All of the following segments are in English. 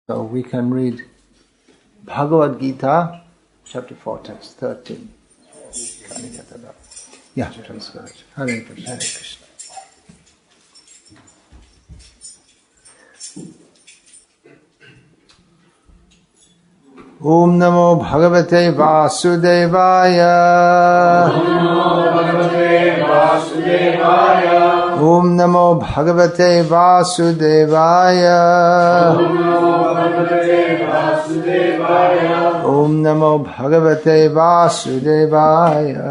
So we can read Bhagavad-gita, chapter 4, text 13. Yeah, transfer it. Hare Krishna, Hare Krishna. Om Namo Bhagavate Vasudevaya. Om Namo Bhagavate Vasudevaya. Om Namo Bhagavate Vasudevaya.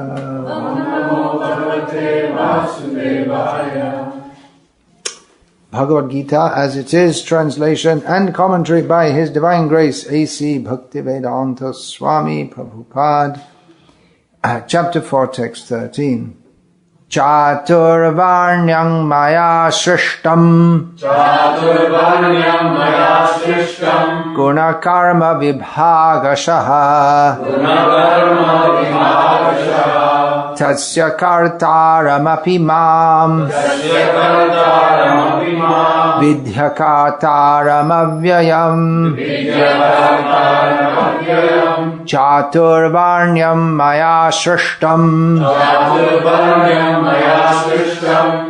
Bhagavad-gita as it is, translation and commentary by His Divine Grace A.C. Bhakti-vedanta Swami Prabhupada, chapter 4, text 13. Chaturvarnyam maya shrishtam guna karma vibhagashaha tasya kartaramapi mam vidhyakataram chaturvarnyam maya shrishtam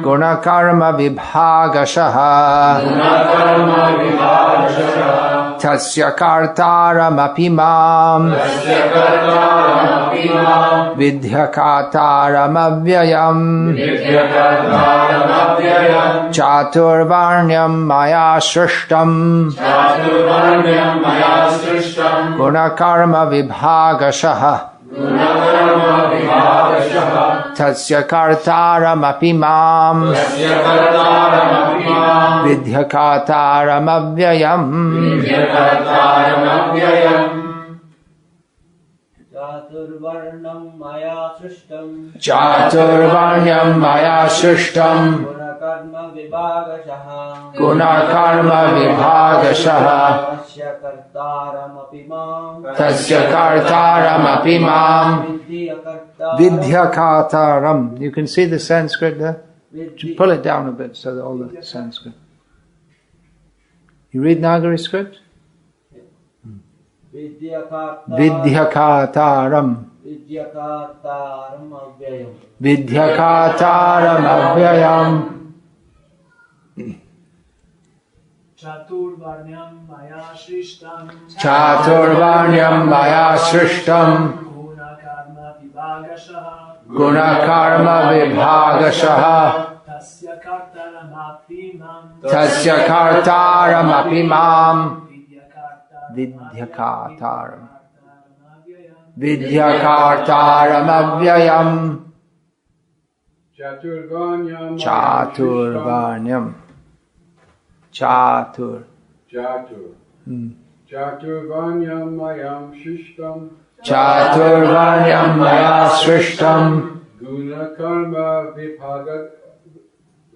guna karma vibhagashaha tasya kartaramapi mam vidhyakataram chaturvarnyam maya shrishtam guna karma vibhagashaha tasya kartaramapi mam vidhyakataram avyayam. Chaturvarnyam maya shrishtam guna karma vibhagashaha tasya kartaramapi mam vidhyakataram. You can see the Sanskrit there? Pull it down a bit so that all the Sanskrit. You read Nagari script? Vidhyakataram. Vidhyakataram avyayam. Chaturvarnyam maya shrishtam. Chaturvarnyam maya shrishtam. Guna karma vibhagashaha. Guna karma vibhagashaha. Tasya kartaramapi mam. Tasya kartaramapi mam. Vidhyakataram. Vidhyakataram avyayam. Chaturvarnyam. Chaturvarnyam. Chatur. Chaturvarnyam mayam shrishtam. Chaturvarnyam maya shrishtam. Guna karma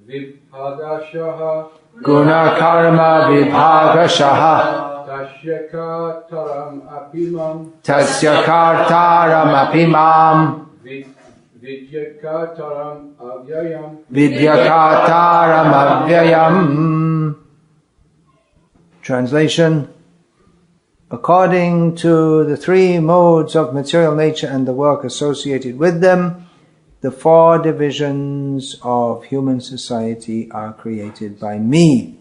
vibhagashaha. Guna karma vibhagashaha. Tasya kartaram apimam. Tasya kartaram apimam. Vidyakataram avyayam. Vidyakataram avyayam. Translation. According to the three modes of material nature and the work associated with them, the four divisions of human society are created by me.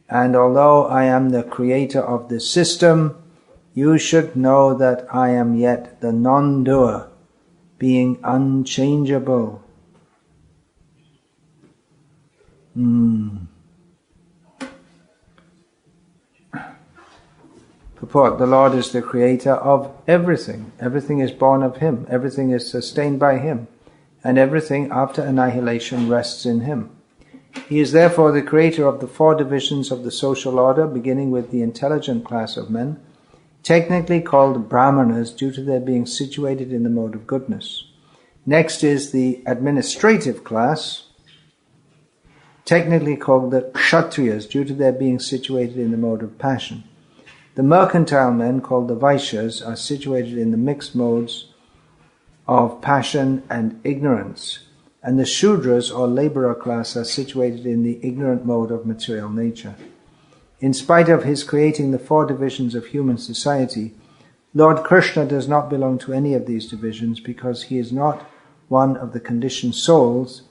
And although I am the creator of this system, you should know that I am yet the non-doer, being unchangeable. Purport: the Lord is the creator of everything. Everything is born of Him. Everything is sustained by Him. And everything after annihilation rests in Him. He is therefore the creator of the four divisions of the social order, beginning with the intelligent class of men, technically called Brahmanas due to their being situated in the mode of goodness. Next is the administrative class, technically called the Kshatriyas due to their being situated in the mode of passion. The mercantile men, called the Vaishyas, are situated in the mixed modes of passion and ignorance, and the Shudras or laborer class are situated in the ignorant mode of material nature. In spite of his creating the 4 divisions of human society, Lord Krishna does not belong to any of these divisions because he is not one of the conditioned souls,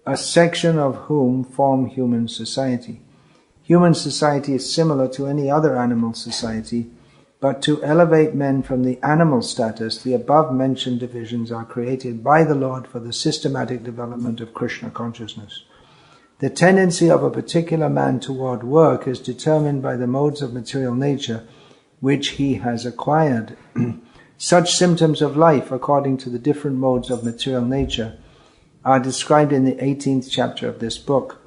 a section of whom form human society. Human society is similar to any other animal society, but to elevate men from the animal status, the above-mentioned divisions are created by the Lord for the systematic development of Krishna consciousness. The tendency of a particular man toward work is determined by the modes of material nature which he has acquired. Such symptoms of life, according to the different modes of material nature, are described in the 18th chapter of this book.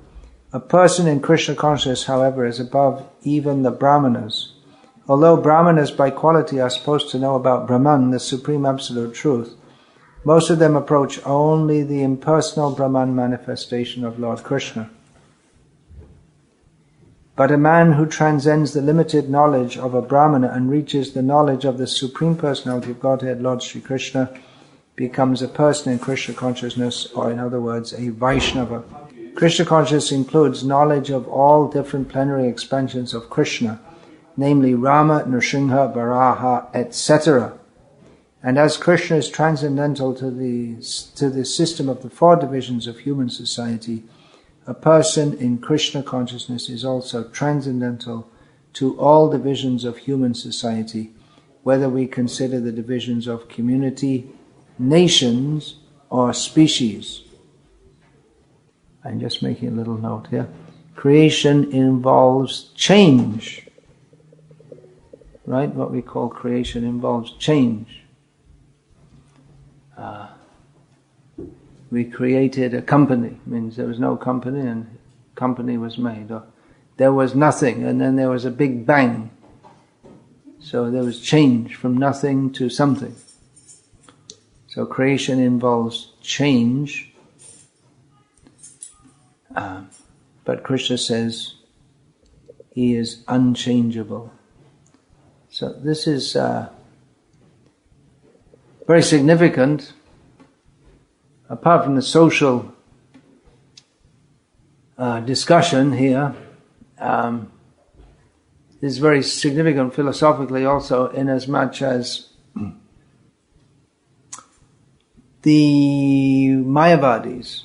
A person in Krishna consciousness, however, is above even the Brahmanas. Although Brahmanas by quality are supposed to know about Brahman, the supreme absolute truth, most of them approach only the impersonal Brahman manifestation of Lord Krishna. But a man who transcends the limited knowledge of a Brahmana and reaches the knowledge of the Supreme Personality of Godhead, Lord Sri Krishna, becomes a person in Krishna consciousness, or in other words, a Vaishnava. Krishna consciousness includes knowledge of all different plenary expansions of Krishna, namely Rama, Nrsimha, Varaha, etc. And as Krishna is transcendental to the system of the 4 divisions of human society, a person in Krishna consciousness is also transcendental to all divisions of human society, whether we consider the divisions of community, nations, or species. I'm just making a little note here. Creation involves change. Right? What we call creation involves change. We created a company. Means there was no company and company was made. Or there was nothing and then there was a big bang. So there was change from nothing to something. So creation involves change. But Krishna says he is unchangeable. So this is very significant. Apart from the social discussion here, this is very significant philosophically also, in as much as the Mayavadis,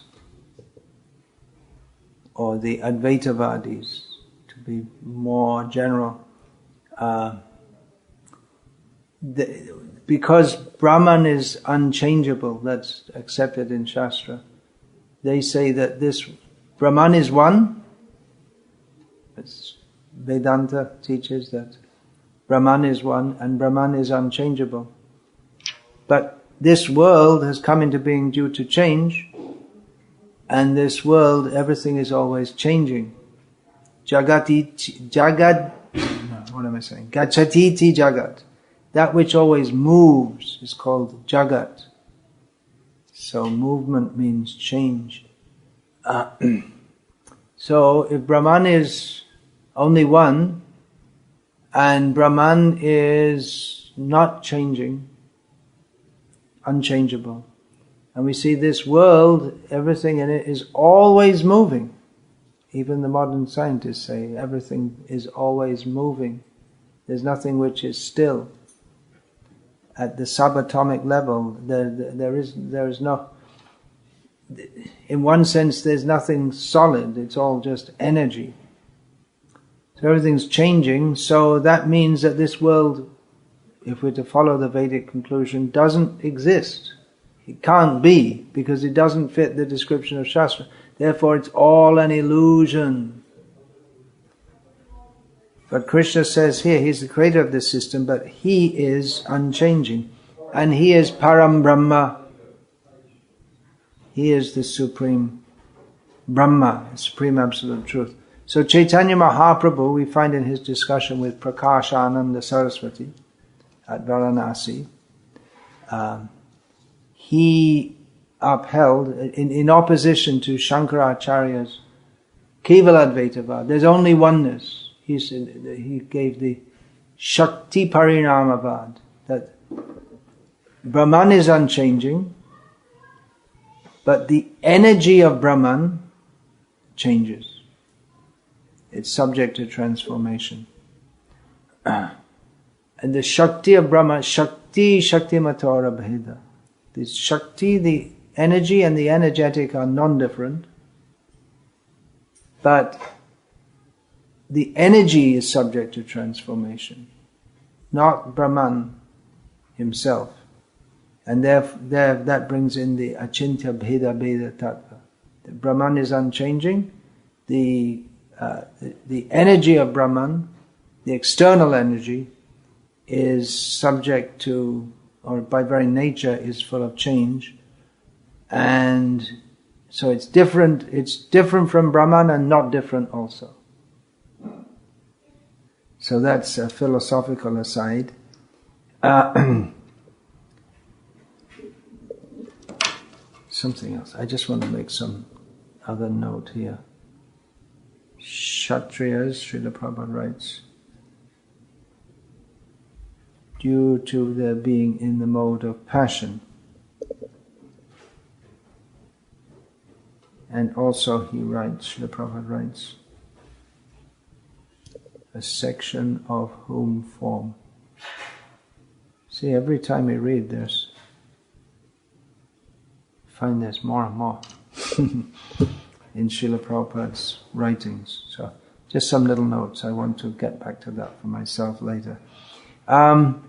or the Advaitavadis, to be more general, because Brahman is unchangeable, that's accepted in Shastra, they say that this Brahman is one. Vedanta teaches that Brahman is one and Brahman is unchangeable. But this world has come into being due to change, and this world, everything is always changing. Gachatiti Jagat. That which always moves is called Jagat. So movement means change. So if Brahman is only one, and Brahman is not changing, unchangeable, and we see this world, everything in it is always moving. Even the modern scientists say everything is always moving. There's nothing which is still. At the subatomic level, there is no. In one sense, there's nothing solid. It's all just energy. So everything's changing. So that means that this world, if we're to follow the Vedic conclusion, doesn't exist. It can't be, because it doesn't fit the description of Shastra. Therefore, it's all an illusion. But Krishna says here, he's the creator of this system, but he is unchanging. And he is Param Brahma. He is the supreme Brahma, supreme absolute truth. So Chaitanya Mahaprabhu, we find in his discussion with Prakashananda Saraswati at Varanasi, he upheld, in opposition to Shankaracharya's Kevaladvaitavad, there's only oneness. He gave the Shakti Parinamavad, that Brahman is unchanging, but the energy of Brahman changes. It's subject to transformation. And the Shakti of Brahma, Shakti Matora Bheda. The Shakti, the energy and the energetic are non-different, but the energy is subject to transformation, not Brahman himself. And that brings in the Achintya Bheda Bheda Tattva. The Brahman is unchanging. The energy of Brahman, the external energy, is subject to, or by very nature is full of change. And so it's different from Brahman and not different also. So that's a philosophical aside. Something else. I just want to make some other note here. Kshatriyas, Srila Prabhupada writes, due to their being in the mode of passion. And also he writes, Srila Prabhupada writes, a section of whom form. See, every time we read this, find there's more and more in Srila Prabhupada's writings. So, just some little notes. I want to get back to that for myself later. Now,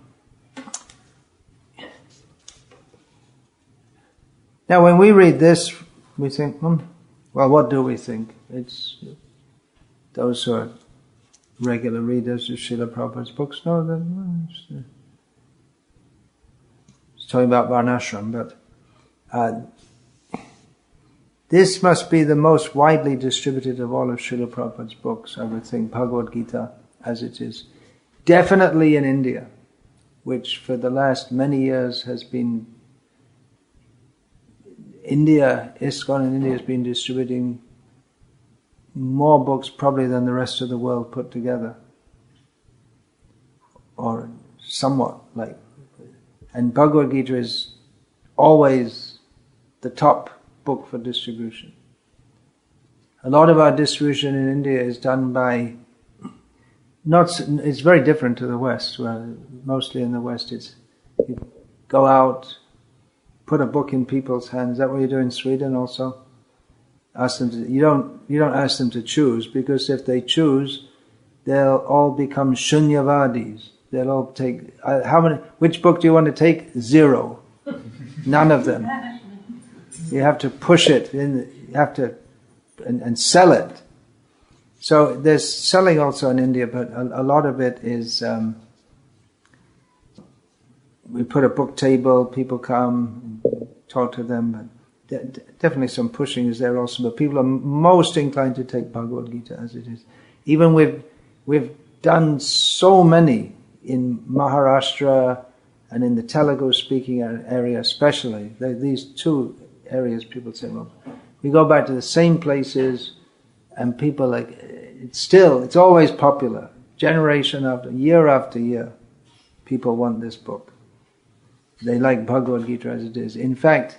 when we read this, we think, well, what do we think? It's those who are regular readers of Srila Prabhupada's books know that it's talking about Varnasrama, but this must be the most widely distributed of all of Srila Prabhupada's books, I would think, Bhagavad-gita as it is. Definitely in India, which for the last many years has been ISKCON in India has been distributing more books probably than the rest of the world put together. Or somewhat like. And Bhagavad-gita is always the top book for distribution. A lot of our distribution in India is done by it's very different to the West, where mostly in the West it's you go out, put a book in people's hands. Is that what you do in Sweden also? Ask them you don't ask them to choose, because if they choose, they'll all become shunyavadis. They'll all take which book do you want to take? 0. None of them. You have to push it in. You have to and sell it. So there's selling also in India, but a lot of it is. We put a book table. People come, talk to them. But definitely some pushing is there also. But people are most inclined to take Bhagavad-gita as it is. Even we've done so many in Maharashtra and in the Telugu-speaking area, especially these two areas. People say, well, we go back to the same places, and people it's always popular. Generation after year, people want this book. They like Bhagavad-gita as it is. In fact,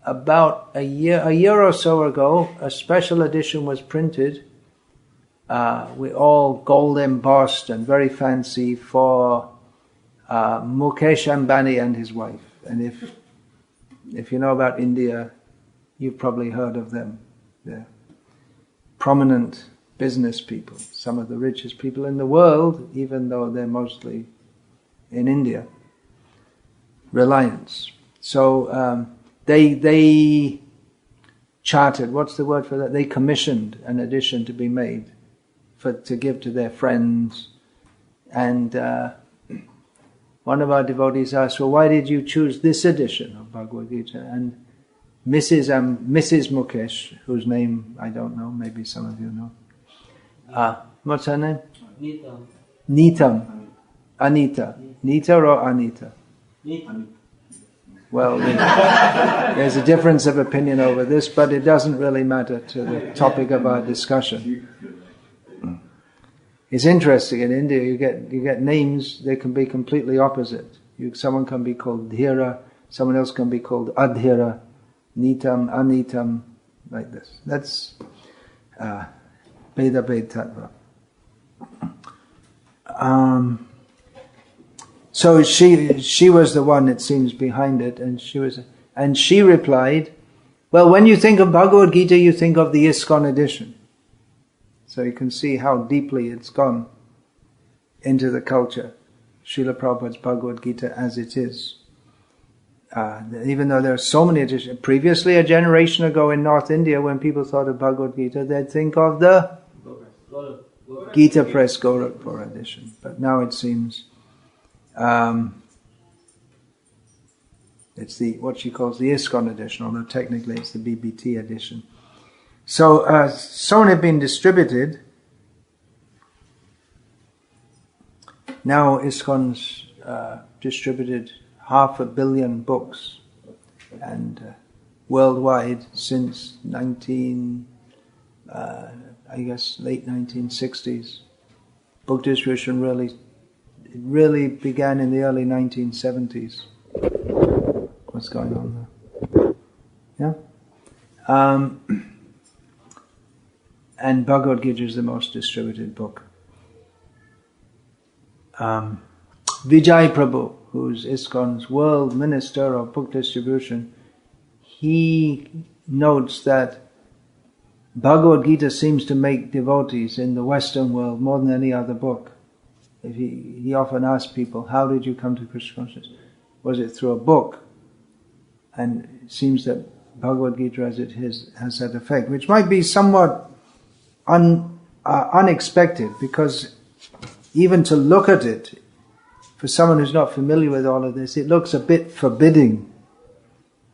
about a year or so ago, a special edition was printed. We all gold embossed and very fancy for Mukesh Ambani and his wife. And if you know about India, you've probably heard of them. They're prominent business people, some of the richest people in the world, even though they're mostly in India. Reliance. So they chartered, what's the word for that? They commissioned an edition to be made to give to their friends. And one of our devotees asked, well, why did you choose this edition of Bhagavad-gita? And Mrs. Mukesh, whose name I don't know, maybe some of you know. What's her name? Neetam. Anita. Nita or Anita? Well, there's a difference of opinion over this, but it doesn't really matter to the topic of our discussion. It's interesting, in India you get names, they can be completely opposite. Someone can be called Dhira, someone else can be called Adhira, Nitam, Anitam, like this. That's Beda Bed Tattva. So she was the one, it seems, behind it, and she replied, well, when you think of Bhagavad-gita, you think of the ISKCON edition. So you can see how deeply it's gone into the culture, Srila Prabhupada's Bhagavad-gita as it is. Even though there are so many editions. Previously, a generation ago in North India, when people thought of Bhagavad-gita, they'd think of the Gita Press Gorakhpur edition. But now it seems it's what she calls the ISKCON edition, although technically it's the BBT edition. So some have been distributed. Now ISKCON's distributed 500 million books, and worldwide since late 1960s. Book distribution really began in the early 1970s. What's going on there? Yeah? And Bhagavad-gita is the most distributed book. Vijay Prabhu, who's ISKCON's world minister of book distribution, he notes that Bhagavad-gita seems to make devotees in the Western world more than any other book. He often asks people, how did you come to Krishna consciousness? Was it through a book? And it seems that Bhagavad-gita as it is has that effect, which might be somewhat unexpected, because even to look at it, for someone who's not familiar with all of this, it looks a bit forbidding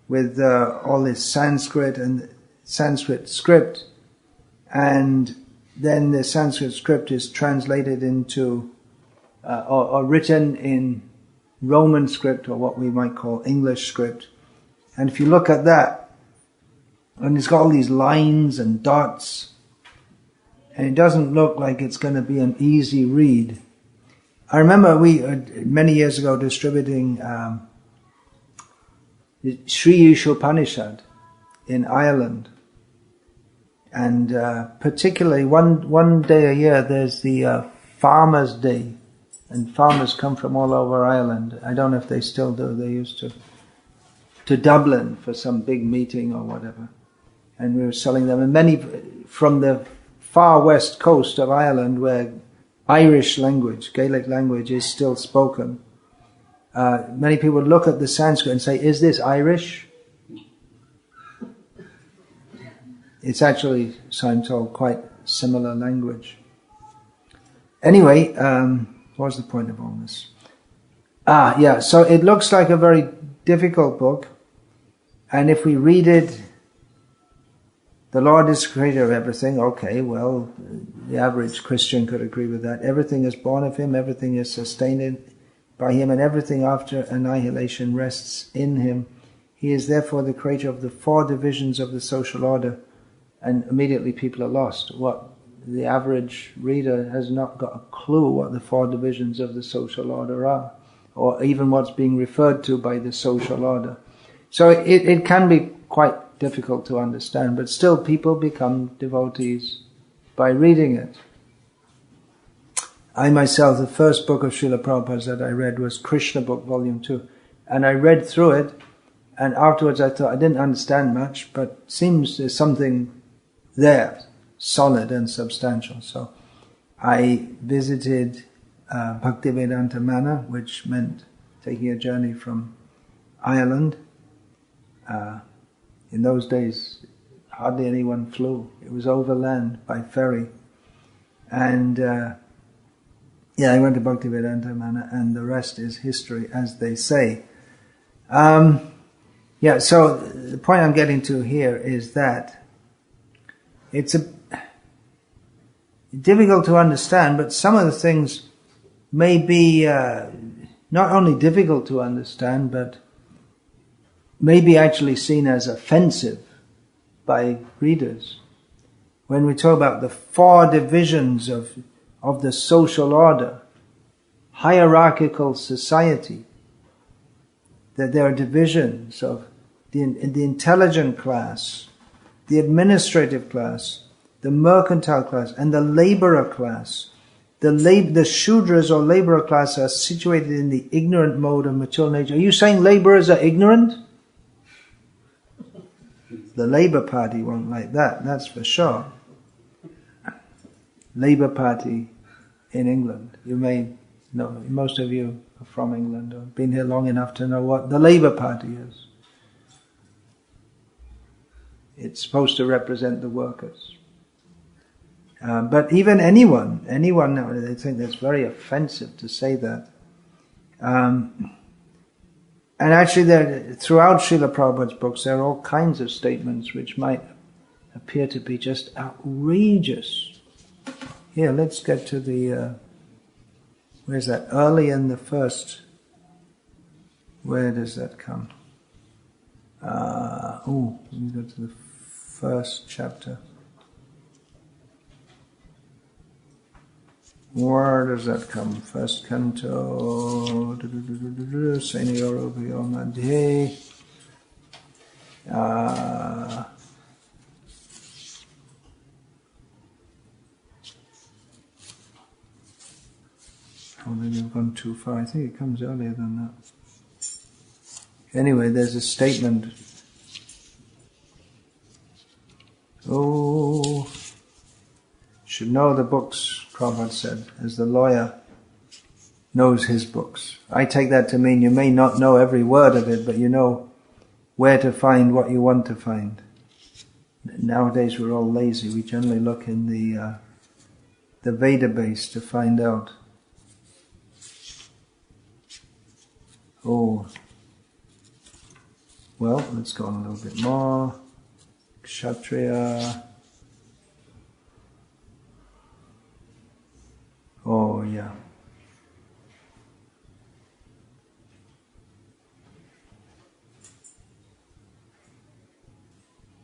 with all this Sanskrit and Sanskrit script, and then the Sanskrit script is translated into or written in Roman script, or what we might call English script. And if you look at that, and it's got all these lines and dots, and it doesn't look like it's going to be an easy read. I remember we, many years ago, distributing Sri Ishopanishad in Ireland. And particularly one day a year, there's the Farmers' Day. And farmers come from all over Ireland. I don't know if they still do. They used to Dublin for some big meeting or whatever. And we were selling them. And many from the far west coast of Ireland, where Irish language, Gaelic language, is still spoken, many people would look at the Sanskrit and say, is this Irish? It's actually, so I'm told, quite similar language. Anyway, what was the point of all this? So it looks like a very difficult book, and if we read it, the Lord is the creator of everything. Okay, well, the average Christian could agree with that. Everything is born of Him, everything is sustained by Him, and everything after annihilation rests in Him. He is therefore the creator of the 4 divisions of the social order, and immediately people are lost. What the average reader has not got a clue what the 4 divisions of the social order are, or even what's being referred to by the social order. So it can be quite difficult to understand, but still people become devotees by reading it. I myself, the first book of Srila Prabhupada's that I read was Krishna Book, Volume 2. And I read through it, and afterwards I thought I didn't understand much, but it seems there's something there, solid and substantial. So I visited Bhaktivedanta Mana, which meant taking a journey from Ireland. In those days, hardly anyone flew. It was overland by ferry. And I went to Bhaktivedanta Mana, and the rest is history, as they say. So the point I'm getting to here is that it's difficult to understand, but some of the things may be not only difficult to understand, but may be actually seen as offensive by readers. When we talk about the 4 divisions of the social order, hierarchical society, that there are divisions of the intelligent class, the administrative class, the mercantile class, and the laborer class. The Shudras or laborer class are situated in the ignorant mode of material nature. Are you saying laborers are ignorant? The Labour Party won't like that, that's for sure. Labour Party in England. You may know, most of you are from England or been here long enough to know what the Labour Party is. It's supposed to represent the workers. But even anyone now, they think that's very offensive to say that. And actually, throughout Srila Prabhupada's books, there are all kinds of statements which might appear to be just outrageous. Here, let's get to the, where's that? Early in the first, where does that come? Let me go to the first chapter. Where does that come? First canto. Senior Madhe. Maybe I've gone too far. I think it comes earlier than that. Anyway, there's a statement. Should know the books, Prabhupada said, as the lawyer knows his books. I take that to mean you may not know every word of it, but you know where to find what you want to find. Nowadays we're all lazy. We generally look in the Veda base to find out. Well, let's go on a little bit more. Kshatriya. Yeah.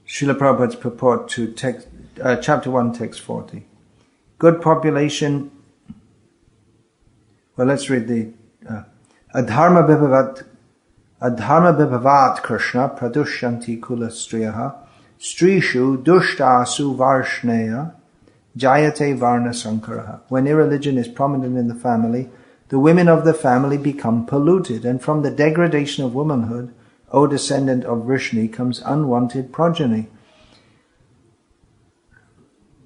Srila Prabhupada's purport to text, chapter 1, text 40. Good population. Well, let's read the Adharma bhavavat Krishna pradushyanti kula striyaha strishu dushtasu varshneya jayate varnasankaraha. When irreligion is prominent in the family, the women of the family become polluted, and from the degradation of womanhood, O descendant of Vrishni, comes unwanted progeny.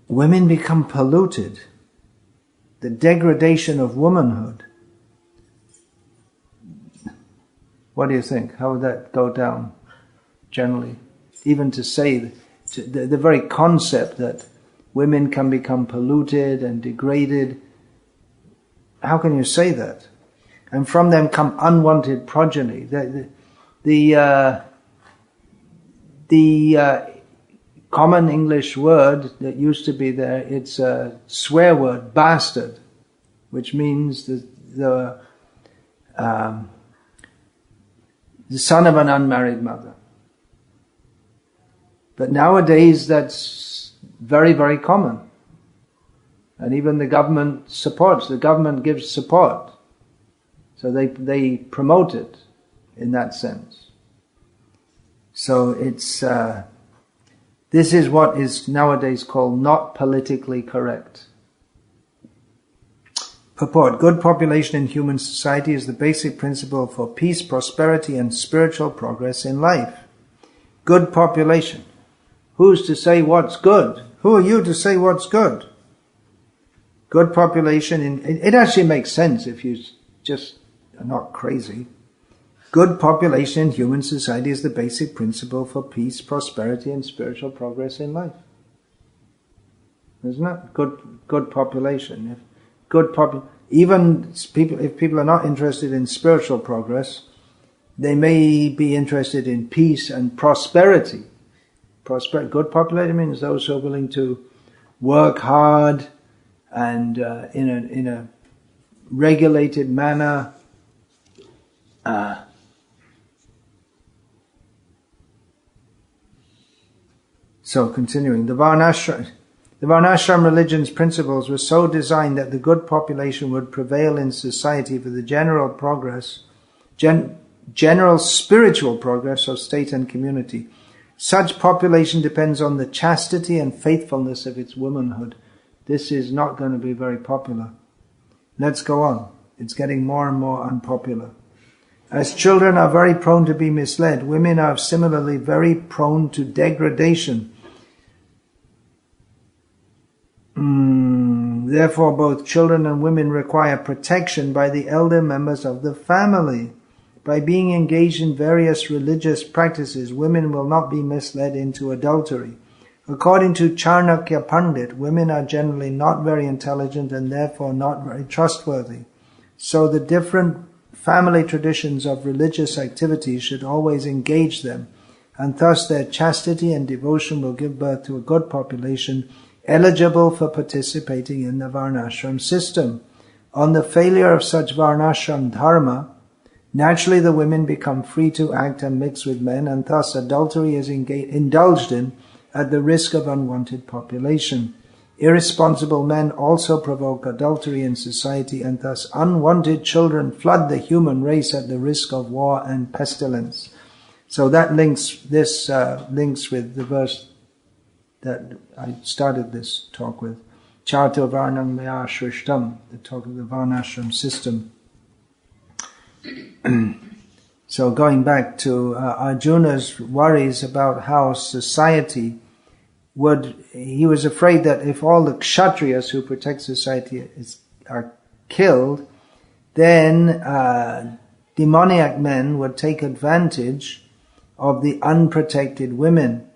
Women become polluted. The degradation of womanhood. What do you think? How would that go down, generally? Even to say, the very concept that women can become polluted and degraded, how can you say that? And from them come unwanted progeny. The common English word that used to be there, it's a swear word, bastard, which means the son of an unmarried mother. But nowadays that's very, very common. And even the government gives support. So they promote it in that sense. So it's, this is what is nowadays called not politically correct. Purport. Good population in human society is the basic principle for peace, prosperity, and spiritual progress in life. Good population. Who's to say what's good? Who are you to say what's good? Good population, it actually makes sense if you just are not crazy. Good population in human society is the basic principle for peace, prosperity, and spiritual progress in life. Isn't it? Good population. If people are not interested in spiritual progress, they may be interested in peace and prosperity. Good population means those who are willing to work hard and in a regulated manner. So continuing, the Varnasrama religion's principles were so designed that the good population would prevail in society for the general progress, general spiritual progress of state and community. Such population depends on the chastity and faithfulness of its womanhood. This is not going to be very popular. Let's go on. It's getting more and more unpopular. As children are very prone to be misled, women are similarly very prone to degradation. Therefore, both children and women require protection by the elder members of the family. By being engaged in various religious practices, women will not be misled into adultery. According to Charnakya Pandit, women are generally not very intelligent and therefore not very trustworthy. So the different family traditions of religious activities should always engage them, and thus their chastity and devotion will give birth to a good population eligible for participating in the Varnashram system. On the failure of such Varnashram dharma, naturally the women become free to act and mix with men, and thus adultery is indulged in at the risk of unwanted population. Irresponsible men also provoke adultery in society, and thus unwanted children flood the human race at the risk of war and pestilence. So that links with the verse that I started this talk with. Chato Varnam Maya Shrishtam, the talk of the Varnashram system. So going back to Arjuna's worries about how society he was afraid that if all the Kshatriyas who protect society are killed, then demoniac men would take advantage of the unprotected women,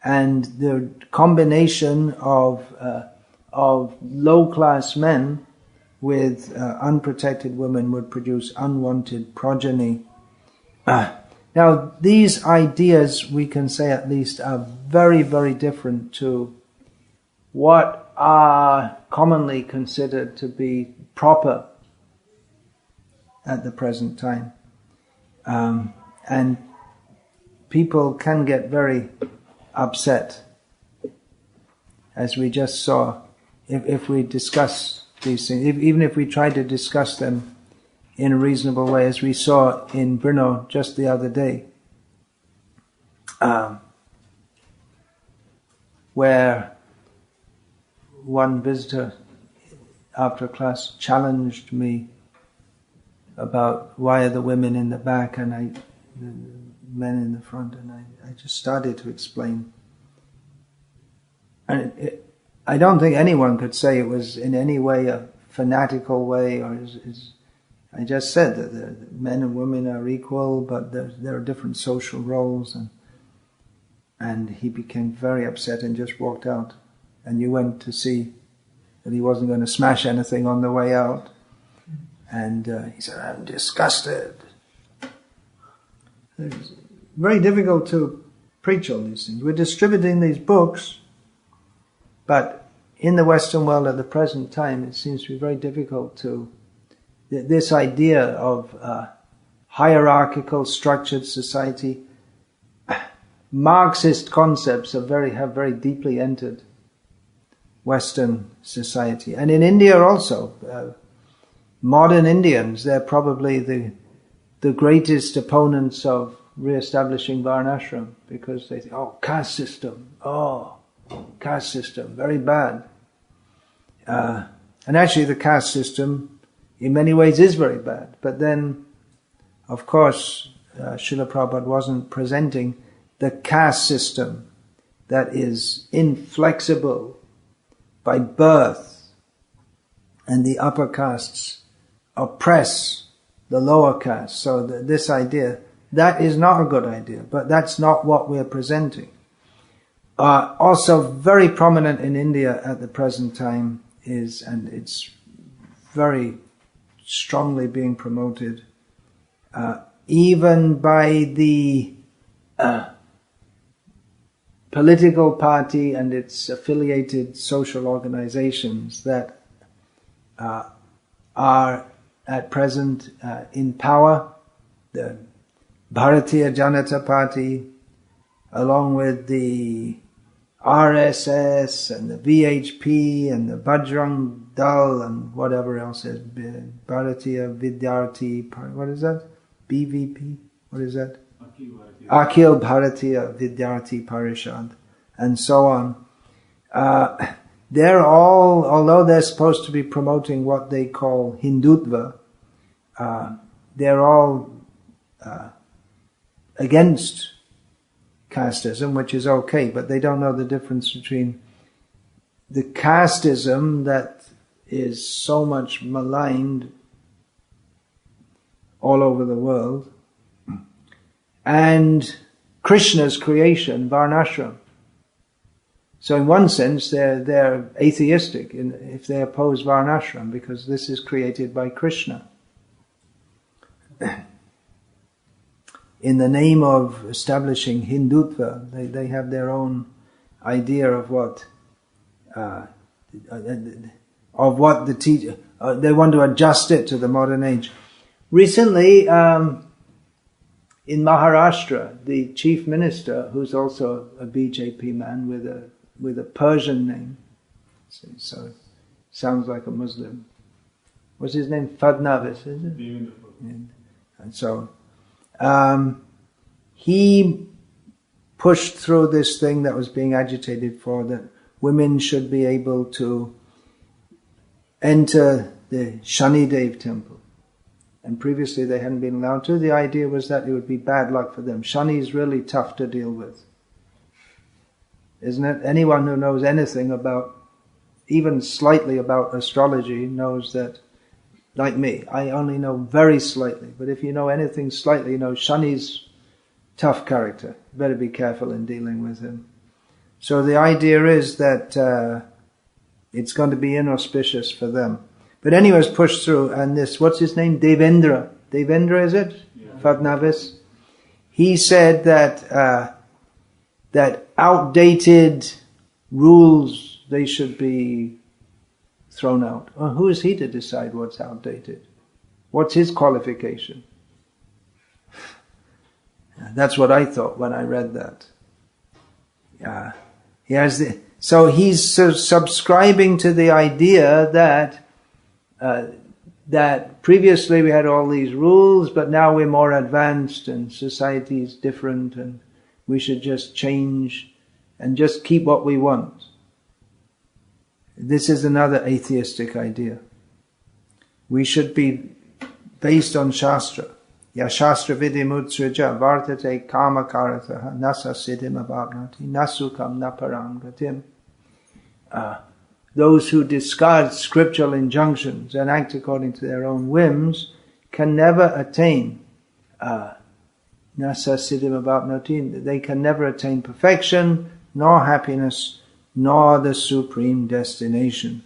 and the combination of low-class men with unprotected women would produce unwanted progeny. Now, these ideas, we can say at least, are very, very different to what are commonly considered to be proper at the present time. And people can get very upset, as we just saw, if we discuss these things, even if we try to discuss them in a reasonable way, as we saw in Brno just the other day, where one visitor after class challenged me about why are the women in the back and the men in the front, and I just started to explain. And I don't think anyone could say it was in any way a fanatical way, or I just said that the men and women are equal, but there are different social roles, and he became very upset and just walked out. And you went to see that he wasn't going to smash anything on the way out. And he said, "I'm disgusted." It's very difficult to preach all these things. We're distributing these books, but in the Western world at the present time, it seems to be very difficult to... This idea of hierarchical, structured society, Marxist concepts have very deeply entered Western society. And in India also, modern Indians, they're probably the greatest opponents of re-establishing Varnashram, because they think, caste system, very bad. And actually the caste system in many ways is very bad. But then, of course, Srila Prabhupada wasn't presenting the caste system that is inflexible by birth, and the upper castes oppress the lower castes. So this idea, that is not a good idea, but that's not what we're presenting. Also very prominent in India at the present time is, and it's very strongly being promoted, even by the political party and its affiliated social organizations that are at present in power, the Bharatiya Janata Party, along with the RSS and the VHP and the Bajrang Dal and whatever else is, Bharatiya Vidyarthi Party, what is that? BVP? What is that? Akhil Bharatiya Vidyarthi Parishad, and so on. They're all, although they're supposed to be promoting what they call Hindutva, they're all against casteism, which is okay, but they don't know the difference between the casteism that is so much maligned all over the world and Krishna's creation, Varnasrama. So in one sense, they're atheistic if they oppose Varnasrama, because this is created by Krishna. In the name of establishing Hindutva, they have their own idea of what the teacher. They want to adjust it to the modern age. Recently, in Maharashtra, the chief minister, who's also a BJP man with a Persian name, so it sounds like a Muslim. What's his name? Fadnavis, is it? Beautiful. And so he pushed through this thing that was being agitated for, that women should be able to enter the Shanidev temple. And previously they hadn't been allowed to. The idea was that it would be bad luck for them. Shani is really tough to deal with, isn't it? Anyone who knows anything about, even slightly about astrology, knows that, like me, I only know very slightly. But if you know anything slightly, you know Shani's tough character. You better be careful in dealing with him. So the idea is that it's going to be inauspicious for them. But anyway, it's pushed through, and this, what's his name? Devendra. Devendra, is it? Yeah. Fadnavis. He said that outdated rules, they should be thrown out. Well, who is he to decide what's outdated? What's his qualification? That's what I thought when I read that. So he's subscribing to the idea that previously we had all these rules, but now we're more advanced and society is different, and we should just change and just keep what we want. This is another atheistic idea. We should be based on Shastra. Ya Shastra vidim utsraja vartate kama karataha nasa siddhim abhavnati nasukam naparam gatim. Those who discard scriptural injunctions and act according to their own whims can never attain nasa siddhim abhavnati. They can never attain perfection, nor happiness, nor the supreme destination.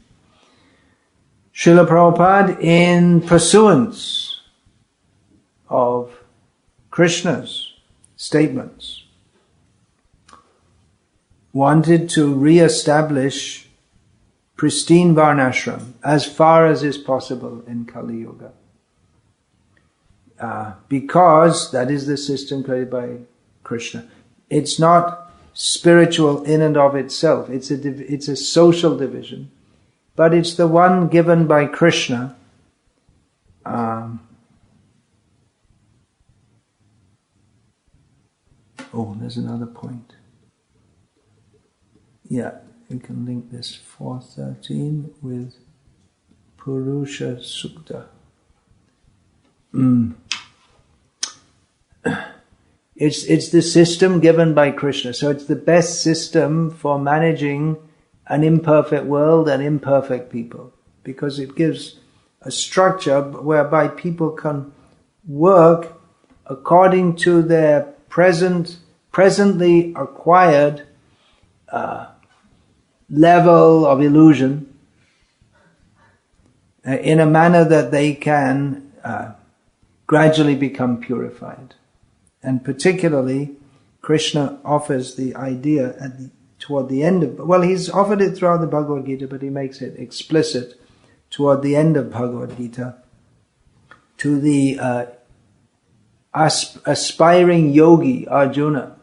Srila Prabhupada, in pursuance of Krishna's statements, wanted to re-establish pristine Varnashram as far as is possible in Kali Yuga. Because that is the system created by Krishna. It's not spiritual in and of itself. It's a social division, but it's the one given by Krishna. There's another point. Yeah, we can link this 413 with Purusha Sukta. It's the system given by Krishna. So it's the best system for managing an imperfect world and imperfect people, because it gives a structure whereby people can work according to their presently acquired level of illusion in a manner that they can gradually become purified. And particularly, Krishna offers the idea toward the end of, he's offered it throughout the Bhagavad-gita, but he makes it explicit toward the end of Bhagavad-gita to the aspiring yogi Arjuna.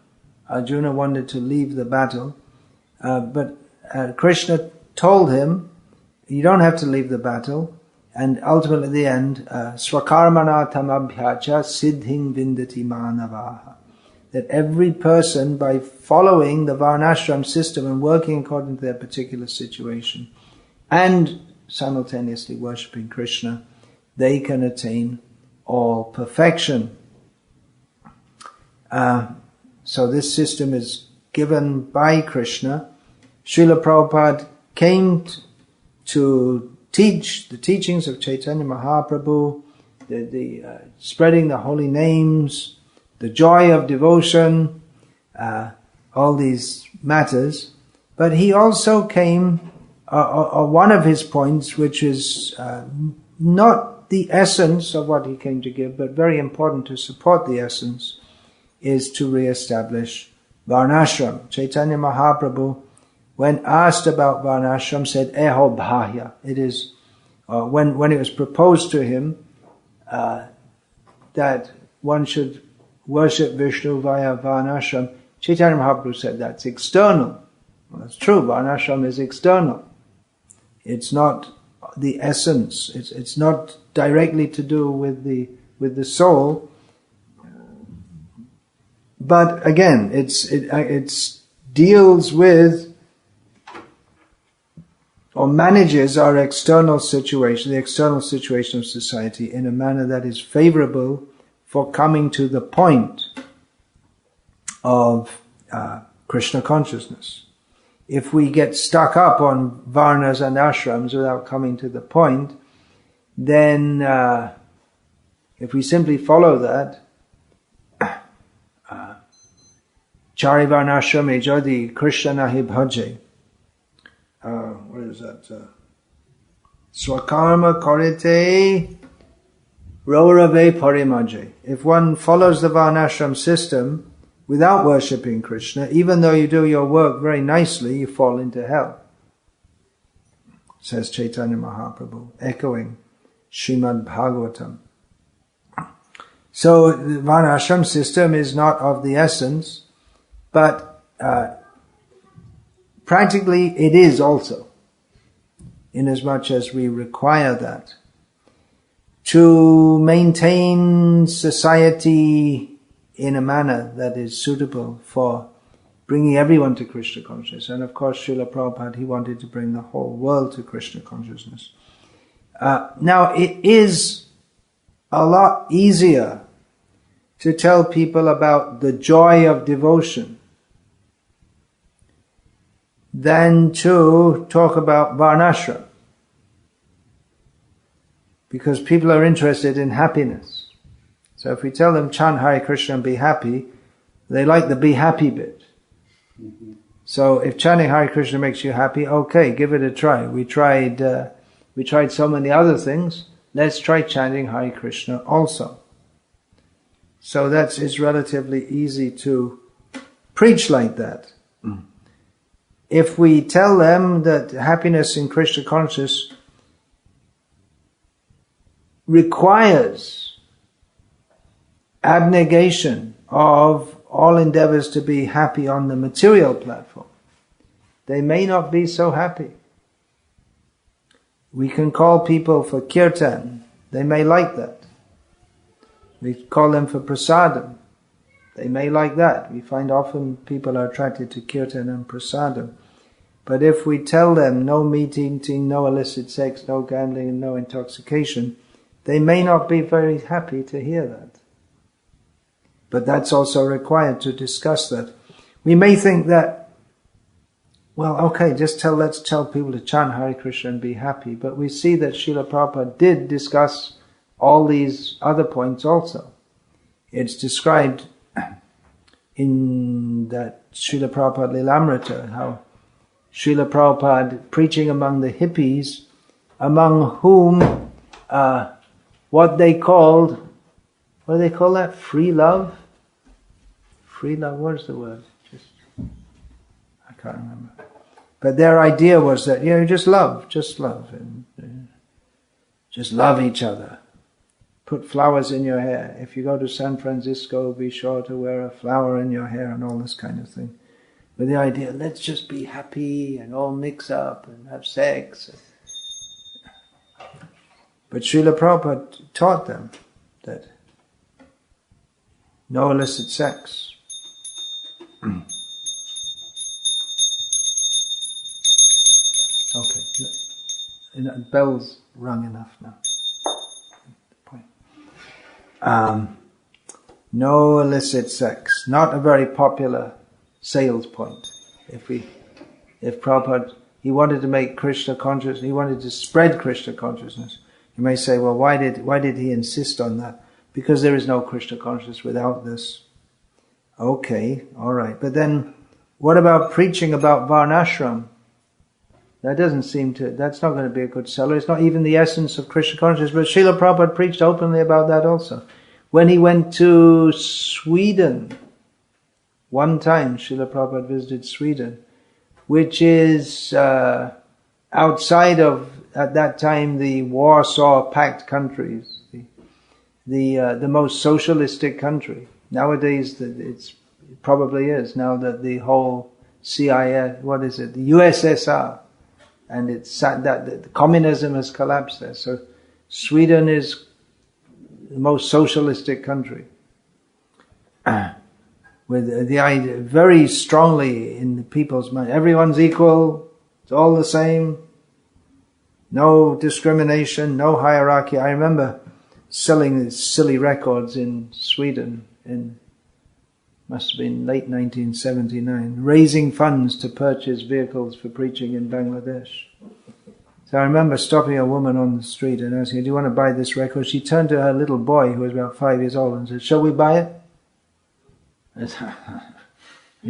Arjuna wanted to leave the battle, but Krishna told him, you don't have to leave the battle, and ultimately at the end, swakarmana tamabhyacha siddhing vindati manavaha. that every person, by following the Varnashram system and working according to their particular situation, and simultaneously worshipping Krishna, they can attain all perfection. So this system is given by Krishna. Srila Prabhupada came to teach the teachings of Chaitanya Mahaprabhu, the spreading the holy names, the joy of devotion, all these matters. But he also came, one of his points, which is not the essence of what he came to give, but very important to support the essence, is to re-establish Varnashram. Chaitanya Mahaprabhu, when asked about Varnashram, said, Eho Bhaya. It is, when it was proposed to him that one should worship Vishnu via Varnashram, Chaitanya Mahaprabhu said that's external. Well, that's true, Varnashram is external. It's not the essence. It's not directly to do with the soul. But again, it deals with or manages our external situation, the external situation of society, in a manner that is favorable for coming to the point of Krishna consciousness. If we get stuck up on varnas and ashrams without coming to the point, then if we simply follow that, Chari varnashrame jadi Krishna nahi bhaje. What is that? Swakarma korite Raurave parimaje. If one follows the Varnashram system without worshipping Krishna, even though you do your work very nicely, you fall into hell. Says Chaitanya Mahaprabhu, echoing Srimad Bhagavatam. So the Varnashram system is not of the essence, but practically it is also, inasmuch as we require that to maintain society in a manner that is suitable for bringing everyone to Krishna consciousness. And of course, Srila Prabhupada, he wanted to bring the whole world to Krishna consciousness. Now, it is a lot easier to tell people about the joy of devotion than to talk about Varnashram. Because people are interested in happiness. So if we tell them chant Hare Krishna and be happy, they like the be happy bit. Mm-hmm. So if chanting Hare Krishna makes you happy, okay, give it a try. We tried so many other things. Let's try chanting Hare Krishna also. So it's relatively easy to preach like that. Mm. If we tell them that happiness in Krishna consciousness requires abnegation of all endeavors to be happy on the material platform, they may not be so happy. We can call people for kirtan. They may like that. We call them for prasadam. They may like that. We find often people are attracted to kirtan and prasadam. But if we tell them no meat eating, no illicit sex, no gambling, and no intoxication, they may not be very happy to hear that. But that's also required to discuss that. We may think that, well, okay, let's tell people to chant Hare Krishna and be happy. But we see that Srila Prabhupada did discuss all these other points also. It's described in that Srila Prabhupada Lilamrita, how Srila Prabhupada preaching among the hippies, among whom what do they call that? Free love? Free love, what is the word? I can't remember. But their idea was that, just love, and just love each other. Put flowers in your hair. If you go to San Francisco, be sure to wear a flower in your hair and all this kind of thing. With the idea, let's just be happy and all mix up and have sex. But Srila Prabhupada taught them that no illicit sex, Okay, bells rung enough now. No illicit sex, not a very popular sales point. If Prabhupada, he wanted to make Krishna conscious, he wanted to spread Krishna consciousness. You may say, well, why did he insist on that? Because there is no Krishna consciousness without this. Okay, all right. But then, what about preaching about Varnashram? That's not going to be a good seller. It's not even the essence of Krishna consciousness. But Srila Prabhupada preached openly about that also. When he went to Sweden, one time Srila Prabhupada visited Sweden, which is outside of, at that time, the Warsaw Pact countries, the most socialistic country. Nowadays, it probably is, now that the whole CIS, the USSR, and the communism has collapsed there. So Sweden is the most socialistic country, with the idea very strongly in the people's mind. Everyone's equal, it's all the same, no discrimination, no hierarchy. I remember selling these silly records in Sweden must have been late 1979, raising funds to purchase vehicles for preaching in Bangladesh. So I remember stopping a woman on the street and asking, do you want to buy this record? She turned to her little boy, who was about 5 years old, and said, shall we buy it?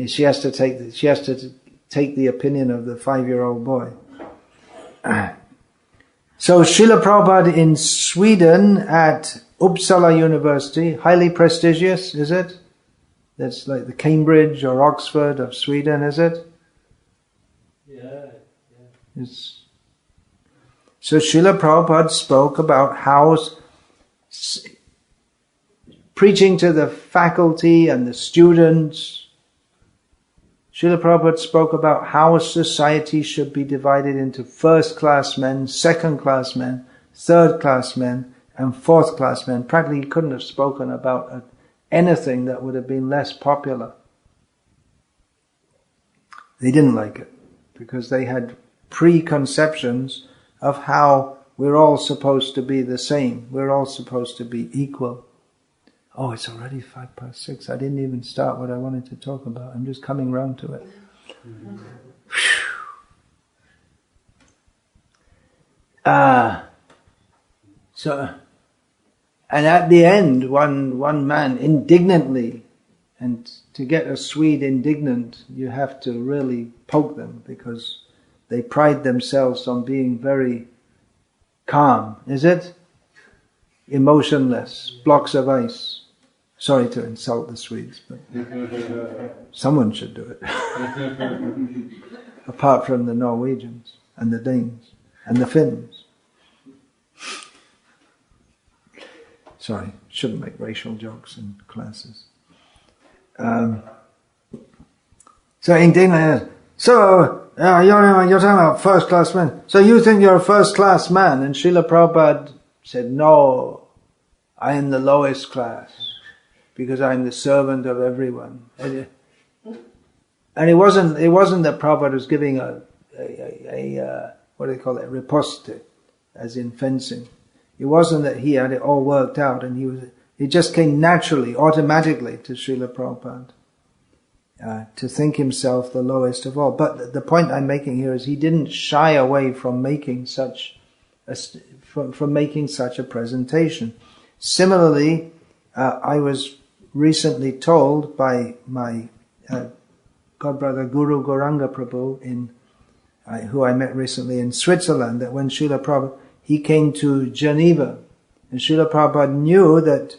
She has to take the opinion of the 5-year-old boy. So Srila Prabhupada in Sweden at Uppsala University, highly prestigious, is it? That's like the Cambridge or Oxford of Sweden, is it? Yeah. So Srila Prabhupada spoke about how preaching to the faculty and the students, Srila Prabhupada spoke about how society should be divided into first-class men, second-class men, third-class men, and fourth-class men. Practically he couldn't have spoken about anything that would have been less popular. They didn't like it, because they had preconceptions of how we're all supposed to be the same. We're all supposed to be equal. Oh, it's already 6:05. I didn't even start what I wanted to talk about. I'm just coming round to it. And at the end, one man indignantly, and to get a Swede indignant, you have to really poke them, because they pride themselves on being very calm. Is it? Emotionless, blocks of ice. Sorry to insult the Swedes, but someone should do it. Apart from the Norwegians and the Danes and the Finns. Sorry, shouldn't make racial jokes in classes. So indignant. So you're talking about first-class men. So you think you're a first-class man? And Srila Prabhupada said, no, I am the lowest class, because I'm the servant of everyone. And it wasn't that Prabhupada was giving a what do they call it, riposte, as in fencing. It wasn't that he had it all worked out, and it just came naturally, automatically to Srila Prabhupada. To think himself the lowest of all. But the point I'm making here is he didn't shy away from making such a presentation. Similarly, I was recently told by my godbrother Guru Gauranga Prabhu, who I met recently in Switzerland, that when Srila Prabhupada, he came to Geneva, and Srila Prabhupada knew that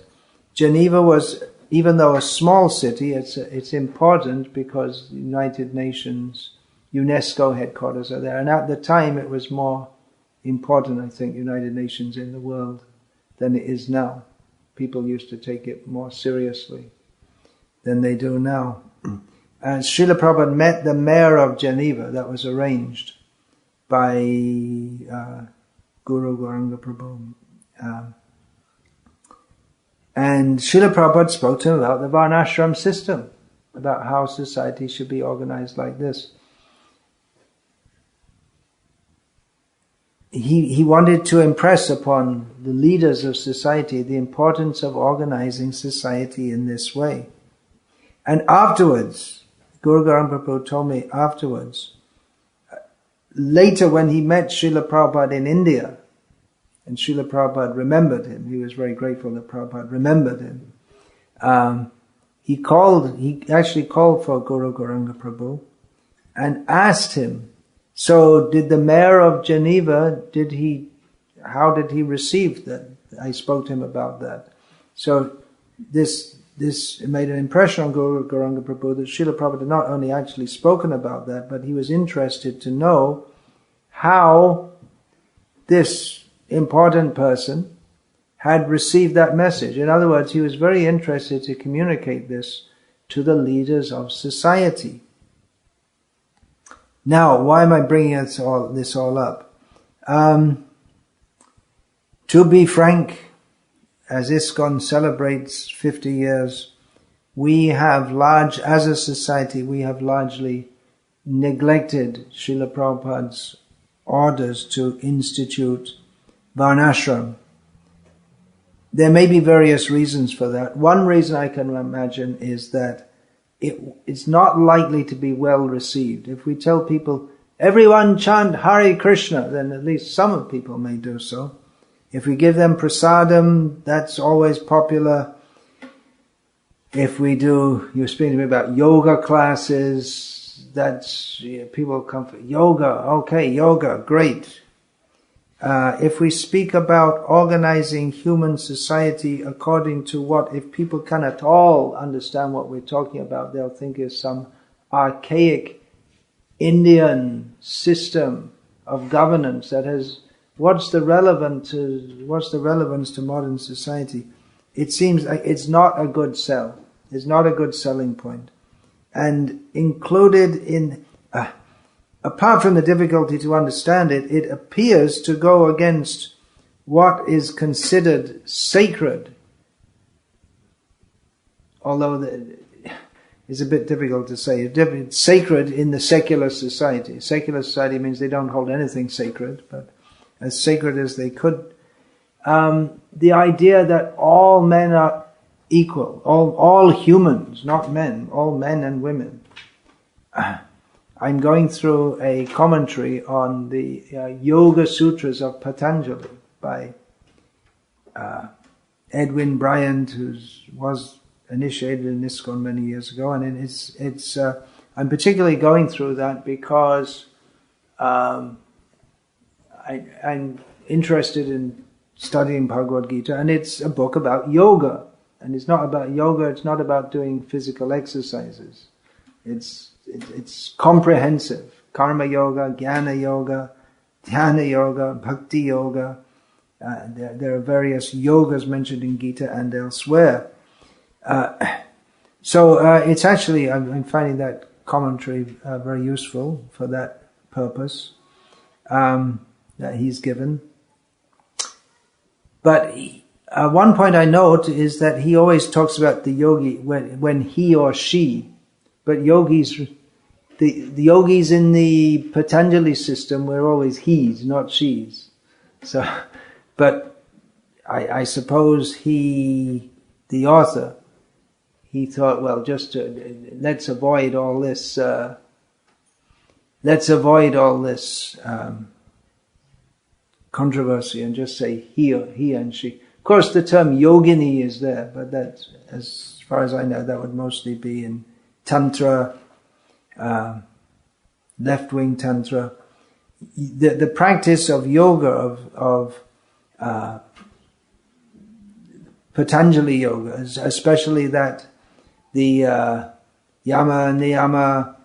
Geneva was, even though a small city, it's important because the United Nations, UNESCO headquarters are there. And at the time it was more important, I think, United Nations in the world than it is now. People used to take it more seriously than they do now. And Srila Prabhupada met the mayor of Geneva. That was arranged by Guru Gauranga Prabhu. And Srila Prabhupada spoke to him about the Varnashram system. about how society should be organized like this. He wanted to impress upon the leaders of society the importance of organizing society in this way. And afterwards, Guru Garam Prabhu told me afterwards, later when he met Srila Prabhupada in India, and Srila Prabhupada remembered him, he was very grateful that Prabhupada remembered him. He actually called for Guru Gauranga Prabhu and asked him, so did the mayor of Geneva, how did he receive that? I spoke to him about that. So this made an impression on Guru Gauranga Prabhu that Srila Prabhupada had not only actually spoken about that, but he was interested to know how this important person had received that message. In other words, he was very interested to communicate this to the leaders of society. Now, why am I bringing this all up? To be frank, as ISKCON celebrates 50 years, as a society, we have largely neglected Srila Prabhupada's orders to institute Varnasrama. There may be various reasons for that. One reason I can imagine is that it's not likely to be well received. If we tell people, everyone chant Hare Krishna, then at least some of people may do so. If we give them prasadam, that's always popular. If we do, you're speaking to me about yoga classes, people come for yoga, okay, yoga, great. If we speak about organizing human society according to if people can at all understand what we're talking about, they'll think it's some archaic Indian system of governance that has, what's the relevance to modern society? It seems like it's not a good sell. It's not a good selling point. And included in, apart from the difficulty to understand it, it appears to go against what is considered sacred. Although it's a bit difficult to say. It's sacred in the secular society. Secular society means they don't hold anything sacred, but as sacred as they could. The idea that all men are equal, all humans, not men, all men and women. I'm going through a commentary on the Yoga Sutras of Patanjali by Edwin Bryant, who was initiated in ISKCON many years ago, and I'm particularly going through that because I'm interested in studying Bhagavad-gita, and it's a book about yoga, and it's not about yoga. It's not about doing physical exercises. It's comprehensive. Karma yoga, jnana yoga, dhyana yoga, bhakti yoga. There are various yogas mentioned in Gita and elsewhere. So it's actually, I'm finding that commentary very useful for that purpose that he's given. But one point I note is that he always talks about the yogi when he or she, but yogis, the yogis in the Patanjali system were always he's, not she's. So, but I suppose the author, he thought, well, just let's avoid all this controversy and just say he and she. Of course, the term yogini is there, but that, as far as I know, that would mostly be in Tantra, left-wing Tantra. The practice of yoga, of Patanjali yoga, especially that the yama, niyama,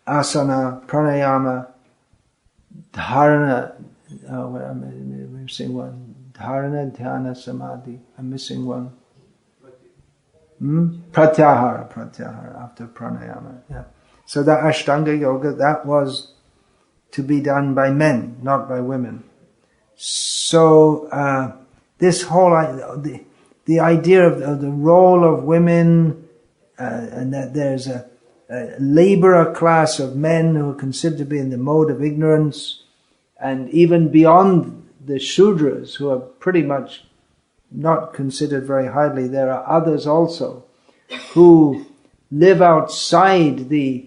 asana, pranayama, dharana, I'm missing one. Dharana, dhyana, samadhi. I'm missing one. Pratyahara after pranayama. Yeah. So that Ashtanga yoga, that was to be done by men, not by women. So this whole the idea of the role of women and that there's a laborer class of men who are considered to be in the mode of ignorance, and even beyond the Shudras, who are pretty much not considered very highly, there are others also who live outside the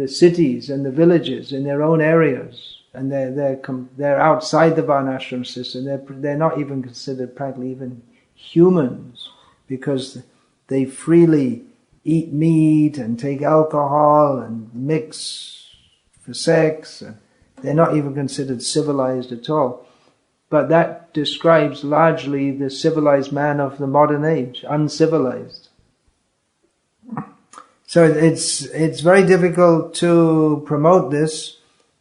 cities and the villages in their own areas, and they're outside the Varnashram system. They're not even considered practically even humans, because they freely eat meat and take alcohol and mix for sex. They're not even considered civilized at all. But that describes largely the civilized man of the modern age, uncivilized. So it's very difficult to promote this,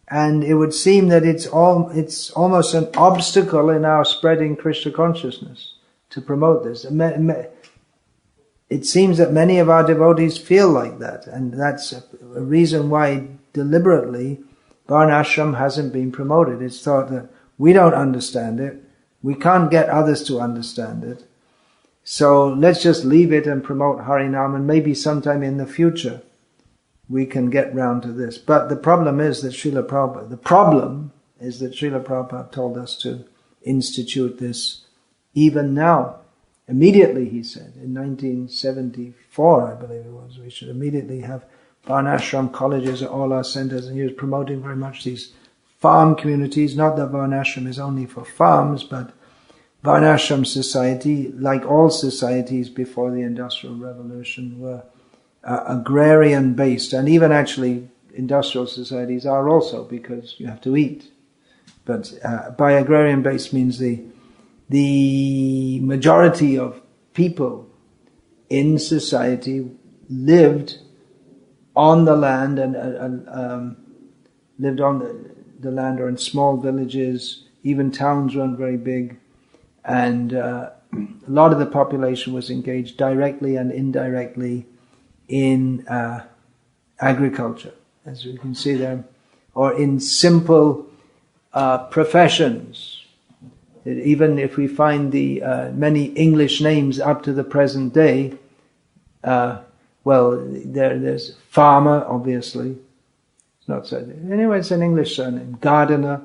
and it would seem that it's almost an obstacle in our spreading Krishna consciousness to promote this. It seems that many of our devotees feel like that, and that's a reason why deliberately Varnashram hasn't been promoted. It's thought that we don't understand it, we can't get others to understand it, so let's just leave it and promote Harinam, and maybe sometime in the future we can get round to this. But the problem is that Srila Prabhupada told us to institute this even now. Immediately, he said, in 1974, I believe it was, we should immediately have Varnashram colleges at all our centers, and he was promoting very much these farm communities. Not that Varnashram is only for farms, but Varnashram society, like all societies before the Industrial Revolution, were agrarian based, and even actually industrial societies are also, because you have to eat. But by agrarian based means the majority of people in society lived on the land and lived on the land or in small villages. Even towns weren't very big, and a lot of the population was engaged directly and indirectly in agriculture, as we can see there, or in simple professions. Even if we find the many English names up to the present day, there's farmer, obviously. It's not so. Anyway, it's an English surname. Gardener.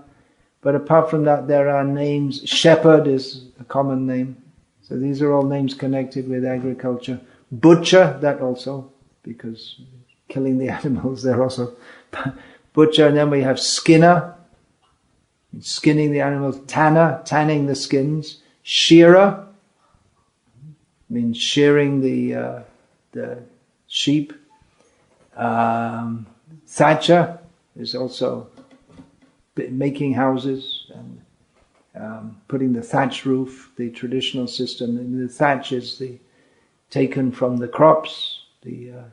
But apart from that, there are names. Shepherd is a common name. So these are all names connected with agriculture. Butcher, that also, because killing the animals, they're also butcher. And then we have skinner, skinning the animals. Tanner, tanning the skins. Shearer means shearing the sheep. Thatcher is also making houses and putting the thatch roof, the traditional system. And the thatch is taken from the crops, the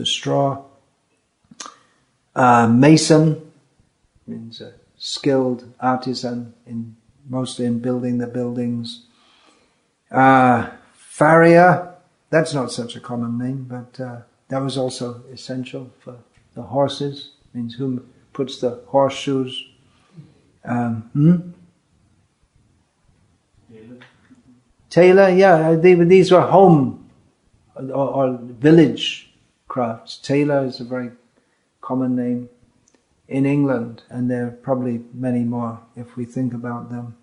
straw. Mason means a skilled artisan, mostly in building the buildings. Farrier, that's not such a common name, but that was also essential for the horses, means whom puts the horseshoes. Tailor, yeah, these were home or village crafts. Tailor is a very common name in England, and there are probably many more if we think about them.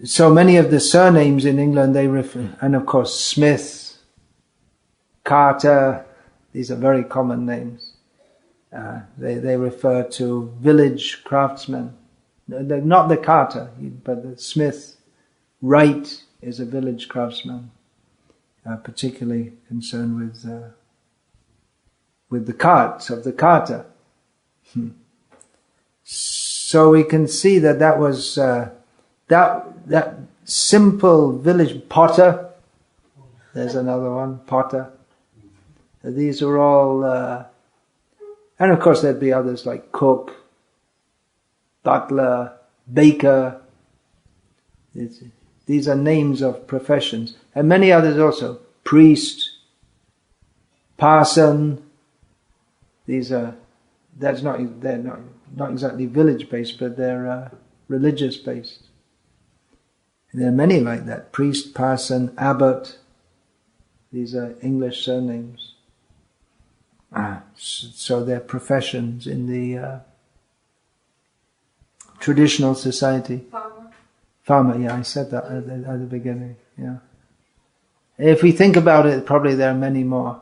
So many of the surnames in England, they refer, and of course Smith, Carter, these are very common names. They refer to village craftsmen. Not the Carter, but the Smith. Wright is a village craftsman, particularly concerned with the carts of the carter. So we can see that was that simple village. Potter, there's another one, Potter. These are all, and of course there'd be others like cook, butler, baker. These are names of professions, and many others also. Priest, parson. They're not exactly village based, but they're religious based. And there are many like that. Priest, parson, abbot. These are English surnames. So they're professions in the traditional society. Farmer, yeah, I said that at the beginning. Yeah. If we think about it, probably there are many more.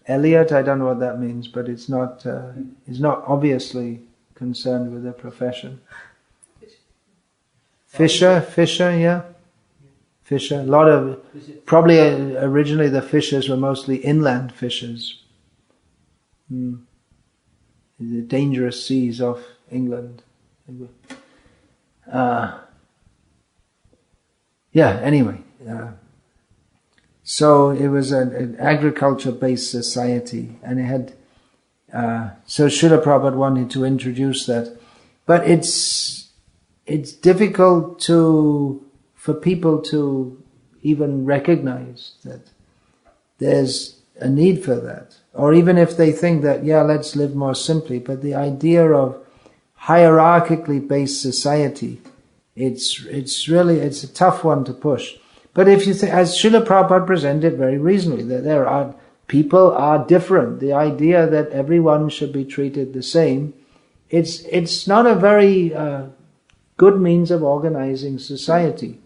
Elliot, I don't know what that means, but it's not obviously concerned with a profession. Fisher, yeah. Fisher, a lot of, probably originally the fishers were mostly inland fishers. The dangerous seas off England. Anyway. So it was an agriculture-based society, and it had, so Srila Prabhupada wanted to introduce that. But it's difficult for people to even recognize that there's a need for that. Or even if they think that, let's live more simply, but the idea of hierarchically based society, it's a tough one to push. But if you think, as Srila Prabhupada presented very reasonably, that people are different. The idea that everyone should be treated the same, it's not a very good means of organizing society.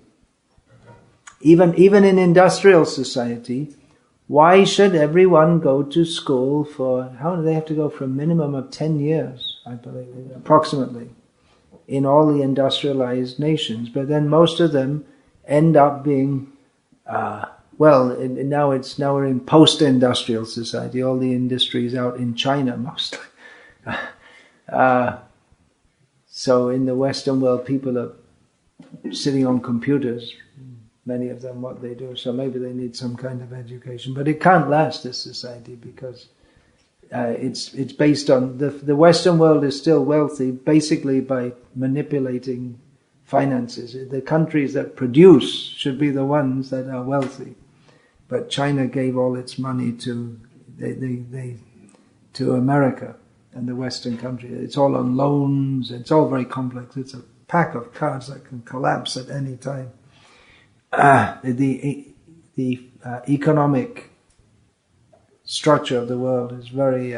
Even in industrial society, why should everyone go to school how do they have to go for a minimum of 10 years, I believe, approximately, in all the industrialized nations? But then most of them end up being, now we're in post-industrial society. All the industries out in China mostly. So in the Western world, people are sitting on computers, many of them, what they do. So maybe they need some kind of education. But it can't last, this society, because it's based on, the Western world is still wealthy basically by manipulating finances. The countries that produce should be the ones that are wealthy. But China gave all its money to America and the Western country. It's all on loans. It's all very complex. It's a pack of cards that can collapse at any time. The economic structure of the world is very,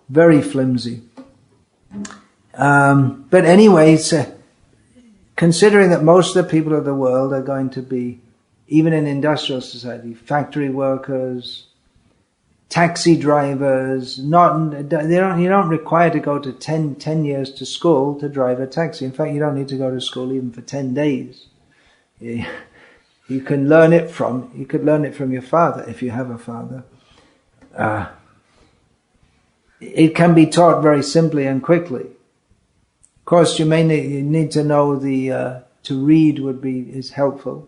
very flimsy. But anyway, considering that most of the people of the world are going to be, even in industrial society, factory workers, taxi drivers, you're not required to go to 10 years to school to drive a taxi. In fact, you don't need to go to school even for 10 days. You could learn it from your father, if you have a father. It can be taught very simply and quickly. Of course, you need to know to read is helpful.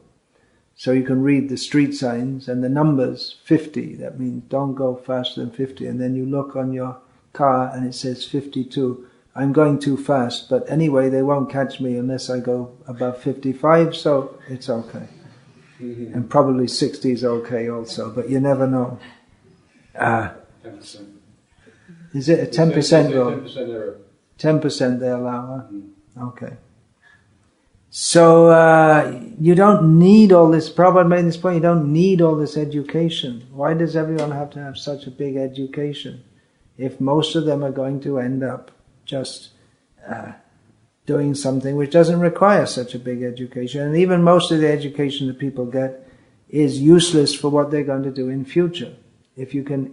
So you can read the street signs and the numbers 50. That means don't go faster than 50. And then you look on your car and it says 52. I'm going too fast, but anyway, they won't catch me unless I go above 55, so it's okay. And probably 60 is okay also, but you never know. 10%. Is it a 10% rule? 10% error. 10% they allow, huh? Okay. So you don't need all this. Prabhupada made this point, you don't need all this education. Why does everyone have to have such a big education if most of them are going to end up just doing something which doesn't require such a big education? And even most of the education that people get is useless for what they're going to do in future. If you can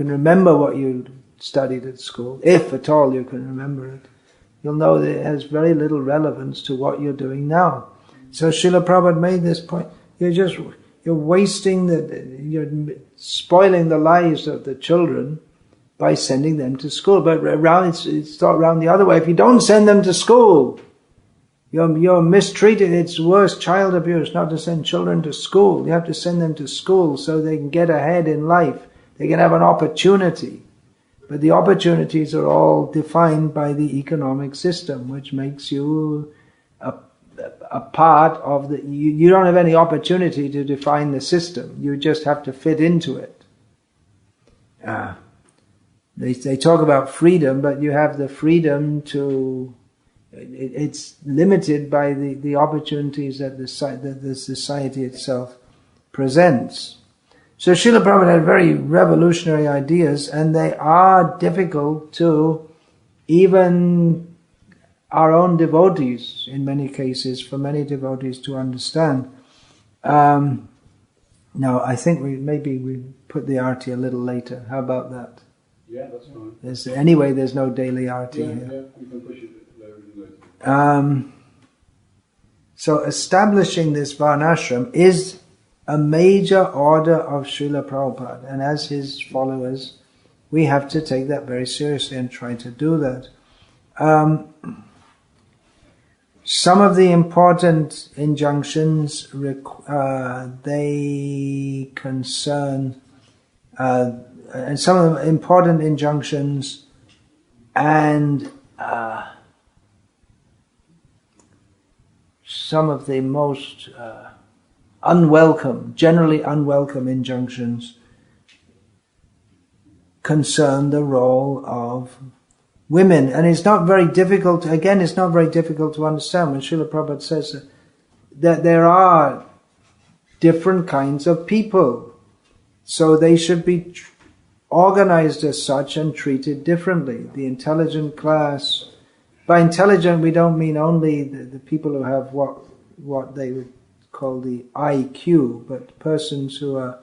remember what you studied at school, if at all you can remember it, you'll know that it has very little relevance to what you're doing now. So Srila Prabhupada made this point. You're wasting you're spoiling the lives of the children by sending them to school. But it's thought around the other way. If you don't send them to school, you're mistreated. It's worse, child abuse, not to send children to school. You have to send them to school so they can get ahead in life. They can have an opportunity. But the opportunities are all defined by the economic system, which makes you a part of you don't have any opportunity to define the system. You just have to fit into it. They talk about freedom, but you have the freedom to It's limited by the opportunities that the society itself presents. So Srila Prabhupada had very revolutionary ideas, and they are difficult to even our own devotees, in many cases, for many devotees to understand. Now, I think we put the arti a little later. How about that? Yeah, that's fine. There's no daily arti here. Yeah, you can push it later. So establishing this Varnashram is a major order of Srila Prabhupada, and as his followers, we have to take that very seriously and try to do that. Some of the important injunctions they concern, and some of the important injunctions and some of the most generally unwelcome injunctions concern the role of women. And it's not very difficult, it's not very difficult to understand when Srila Prabhupada says that there are different kinds of people. So they should be organized as such and treated differently. The intelligent class, by intelligent we don't mean only the people who have what they would call the IQ, but persons who are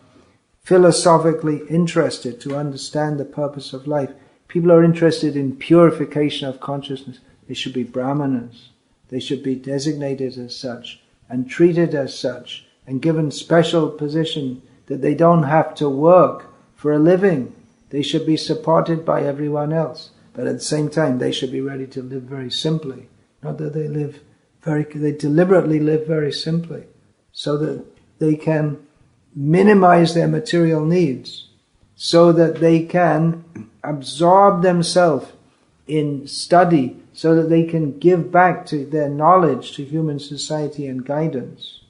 philosophically interested to understand the purpose of life. People who are interested in purification of consciousness. They should be brahmanas. They should be designated as such and treated as such and given special position that they don't have to work for a living. They should be supported by everyone else. But at the same time, they should be ready to live very simply. Not that they deliberately live very simply, so that they can minimize their material needs, so that they can absorb themselves in study, so that they can give back to their knowledge to human society and guidance.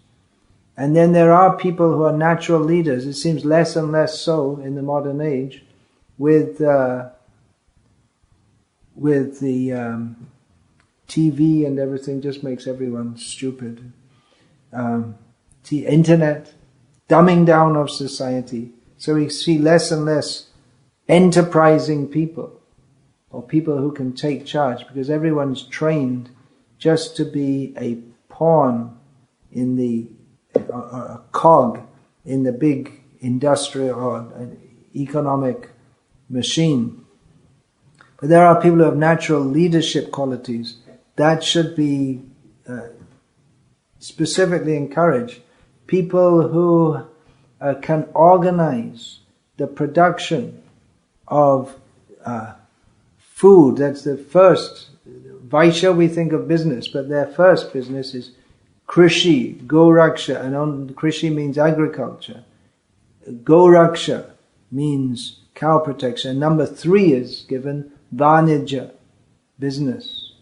And then there are people who are natural leaders. It seems less and less so in the modern age, with the TV and everything just makes everyone stupid. The internet, dumbing down of society. So we see less and less enterprising people, or people who can take charge, because everyone's trained just to be a pawn in a cog in the big industrial or economic machine. But there are people who have natural leadership qualities that should be specifically encouraged. People who can organize the production of food. That's the first. Vaishya, we think of business, but their first business is Krishi, Goraksha, and Krishi means agriculture. Goraksha means cow protection. And number 3 is given Vanija, business.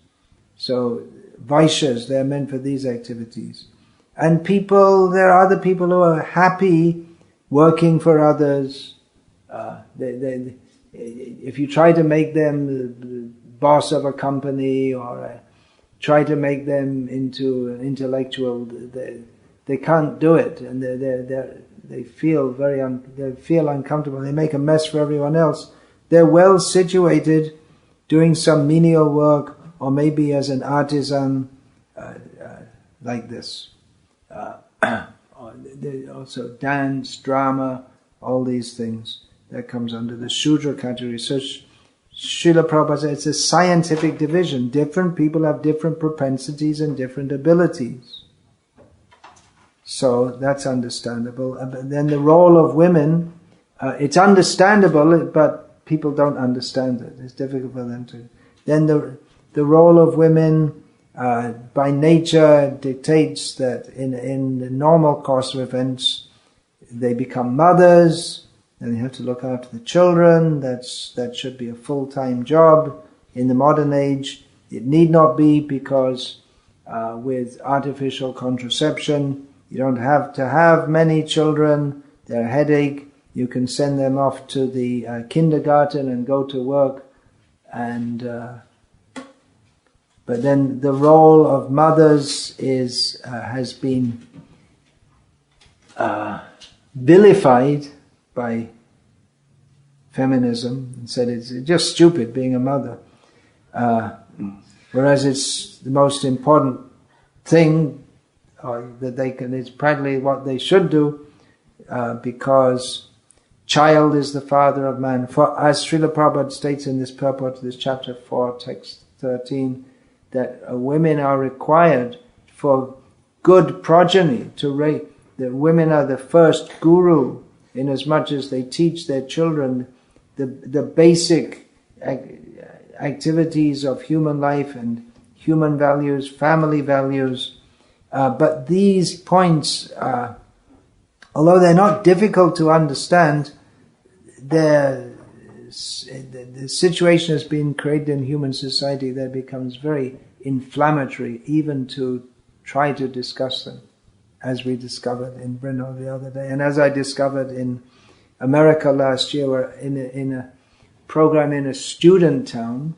So Vaishyas, they're meant for these activities. And there are other people who are happy working for others. If you try to make them the boss of a company, or try to make them into an intellectual, they can't do it, and they feel uncomfortable. They make a mess for everyone else. They're well situated, doing some menial work, or maybe as an artisan, like this. Also dance, drama, all these things. That comes under the Shudra category. So Srila Prabhupada says it's a scientific division. Different people have different propensities and different abilities. So that's understandable. But then the role of women, it's understandable, but people don't understand it. It's difficult for them to. Then the role of women by nature dictates that in the normal course of events, they become mothers, and they have to look after the children. That should be a full-time job. In the modern age, it need not be, because with artificial contraception, you don't have to have many children. They're a headache. You can send them off to the kindergarten and go to work, and But then the role of mothers has been vilified by feminism and said it's just stupid being a mother. Whereas it's the most important thing that they can, it's practically what they should do, because child is the father of man. For, as Srila Prabhupada states in this purport to this chapter 4, text 13, that women are required for good progeny to raise. That women are the first guru, in as much as they teach their children the basic activities of human life and human values, family values. But these points, although they're not difficult to understand, the situation has been created in human society that becomes very inflammatory even to try to discuss them, as we discovered in Brno the other day, and as I discovered in America last year, where in a program in a student town,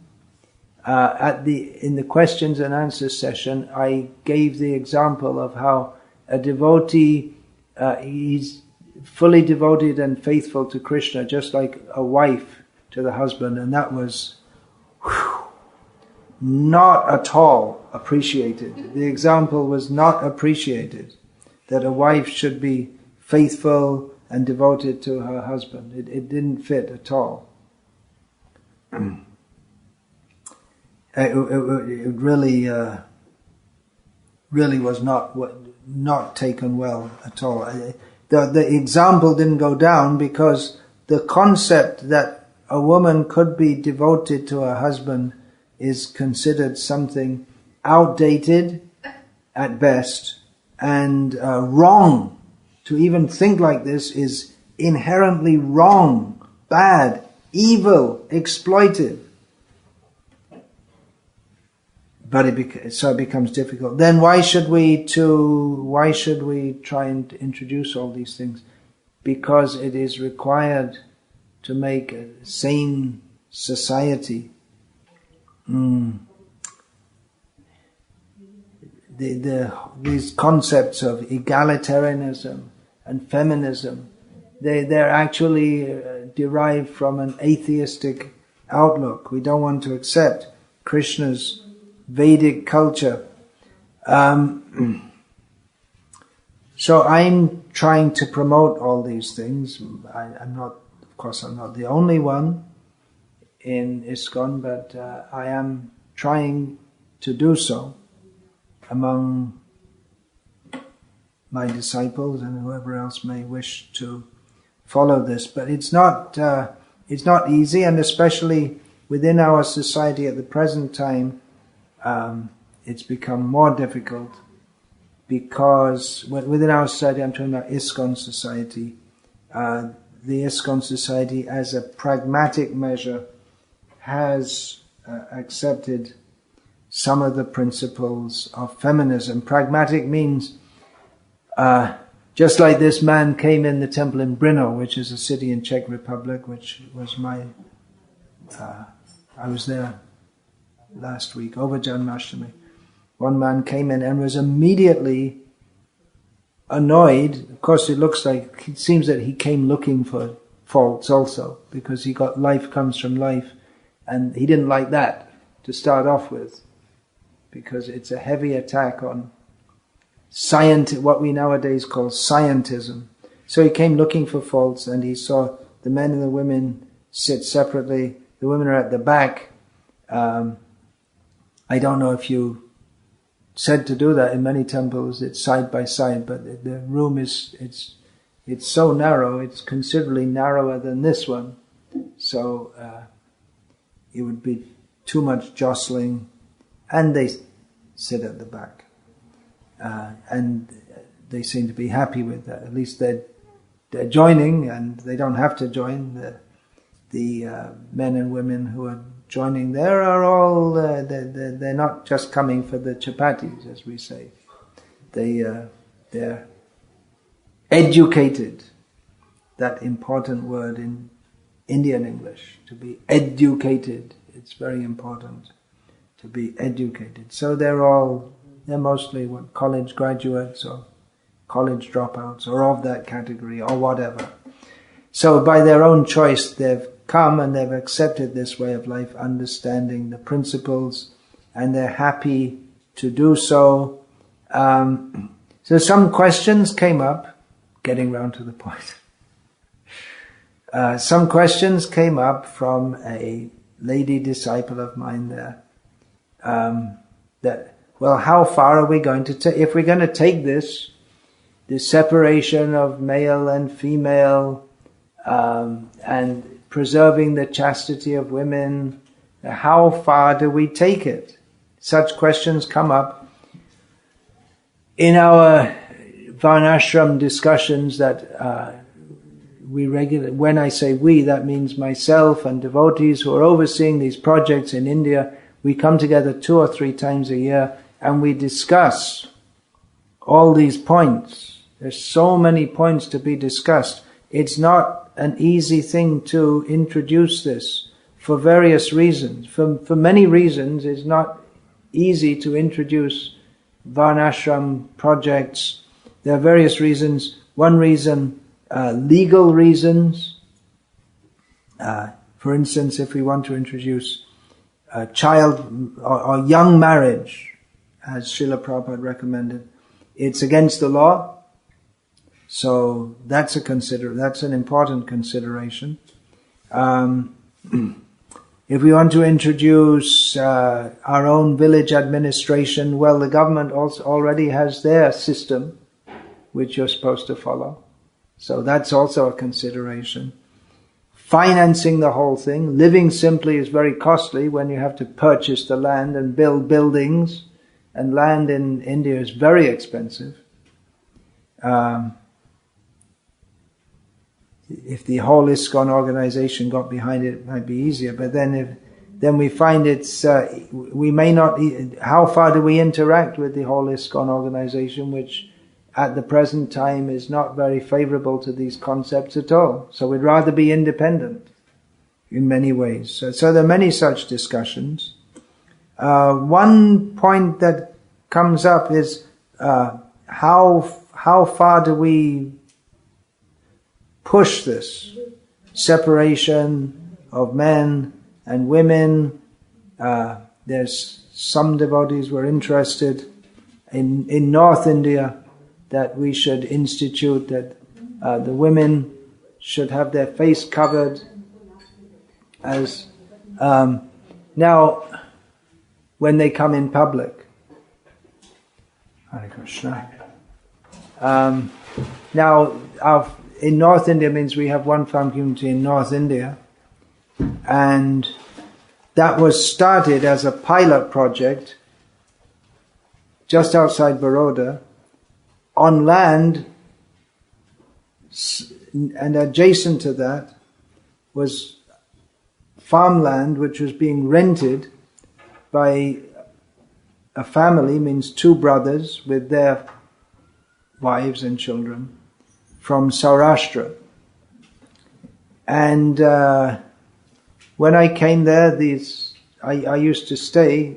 in the questions and answers session, I gave the example of how a devotee, he's fully devoted and faithful to Krishna, just like a wife to the husband, and that was not at all appreciated. The example was not appreciated, that a wife should be faithful and devoted to her husband. It didn't fit at all. It really was not taken well at all. The example didn't go down because the concept that a woman could be devoted to her husband is considered something outdated at best, and wrong. To even think like this is inherently wrong, bad, evil, exploitive. But so it becomes difficult. Then why should we try and introduce all these things? Because it is required to make a sane society. These concepts of egalitarianism and feminism, they're actually derived from an atheistic outlook. We don't want to accept Krishna's Vedic culture. So I'm trying to promote all these things. I'm not the only one in ISKCON, but I am trying to do so among my disciples and whoever else may wish to follow this. But it's not easy, and especially within our society at the present time, it's become more difficult, because within our society, I'm talking about ISKCON society, the ISKCON society as a pragmatic measure has accepted some of the principles of feminism. Pragmatic means, just like this man came in the temple in Brno, which is a city in Czech Republic, which was I was there last week, over Janmashtami. One man came in and was immediately annoyed. Of course, it seems that he came looking for faults also, because he got life comes from life, and he didn't like that to start off with, because it's a heavy attack on what we nowadays call scientism. So he came looking for faults, and he saw the men and the women sit separately. The women are at the back. I don't know if you said to do that in many temples. It's side by side, but the room it's so narrow. It's considerably narrower than this one. So it would be too much jostling, and they sit at the back, and they seem to be happy with that. At least they're joining, and they don't have to join. The men and women who are joining there are all they're not just coming for the chapatis, as we say. They're educated. That important word in Indian English, to be educated. It's very important. to be educated. So they're mostly college graduates or college dropouts or of that category or whatever. So by their own choice they've come and they've accepted this way of life, understanding the principles, and they're happy to do so. So some questions came up, getting round to the point. Some questions came up from a lady disciple of mine there. That, well, how far are we going to take? If we're going to take this separation of male and female, and preserving the chastity of women, how far do we take it? Such questions come up in our Varnashram discussions that when I say we, that means myself and devotees who are overseeing these projects in India. We come together 2 or 3 times a year and we discuss all these points. There's so many points to be discussed. It's not an easy thing to introduce this for various reasons. For many reasons, it's not easy to introduce Varnashram projects. There are various reasons. One reason, legal reasons. For instance, if we want to introduce child or young marriage, as Srila Prabhupada recommended, it's against the law. So that's an important consideration. If we want to introduce our own village administration, well, the government also already has their system, which you're supposed to follow. So that's also a consideration. Financing the whole thing. Living simply is very costly when you have to purchase the land and build buildings. And land in India is very expensive. If the whole ISKCON organization got behind it, it might be easier. But then we find we may not. How far do we interact with the whole ISKCON organization, which at the present time is not very favorable to these concepts at all? So we'd rather be independent in many ways. So there are many such discussions. One point that comes up is how far do we push this separation of men and women? There's some devotees were interested in North India that we should institute that the women should have their face covered as now when they come in public. Hare Krishna. Now in North India means we have one farm community in North India, and that was started as a pilot project just outside Baroda on land, and adjacent to that was farmland which was being rented by a family, means 2 brothers with their wives and children from Saurashtra. And when I came there, I used to stay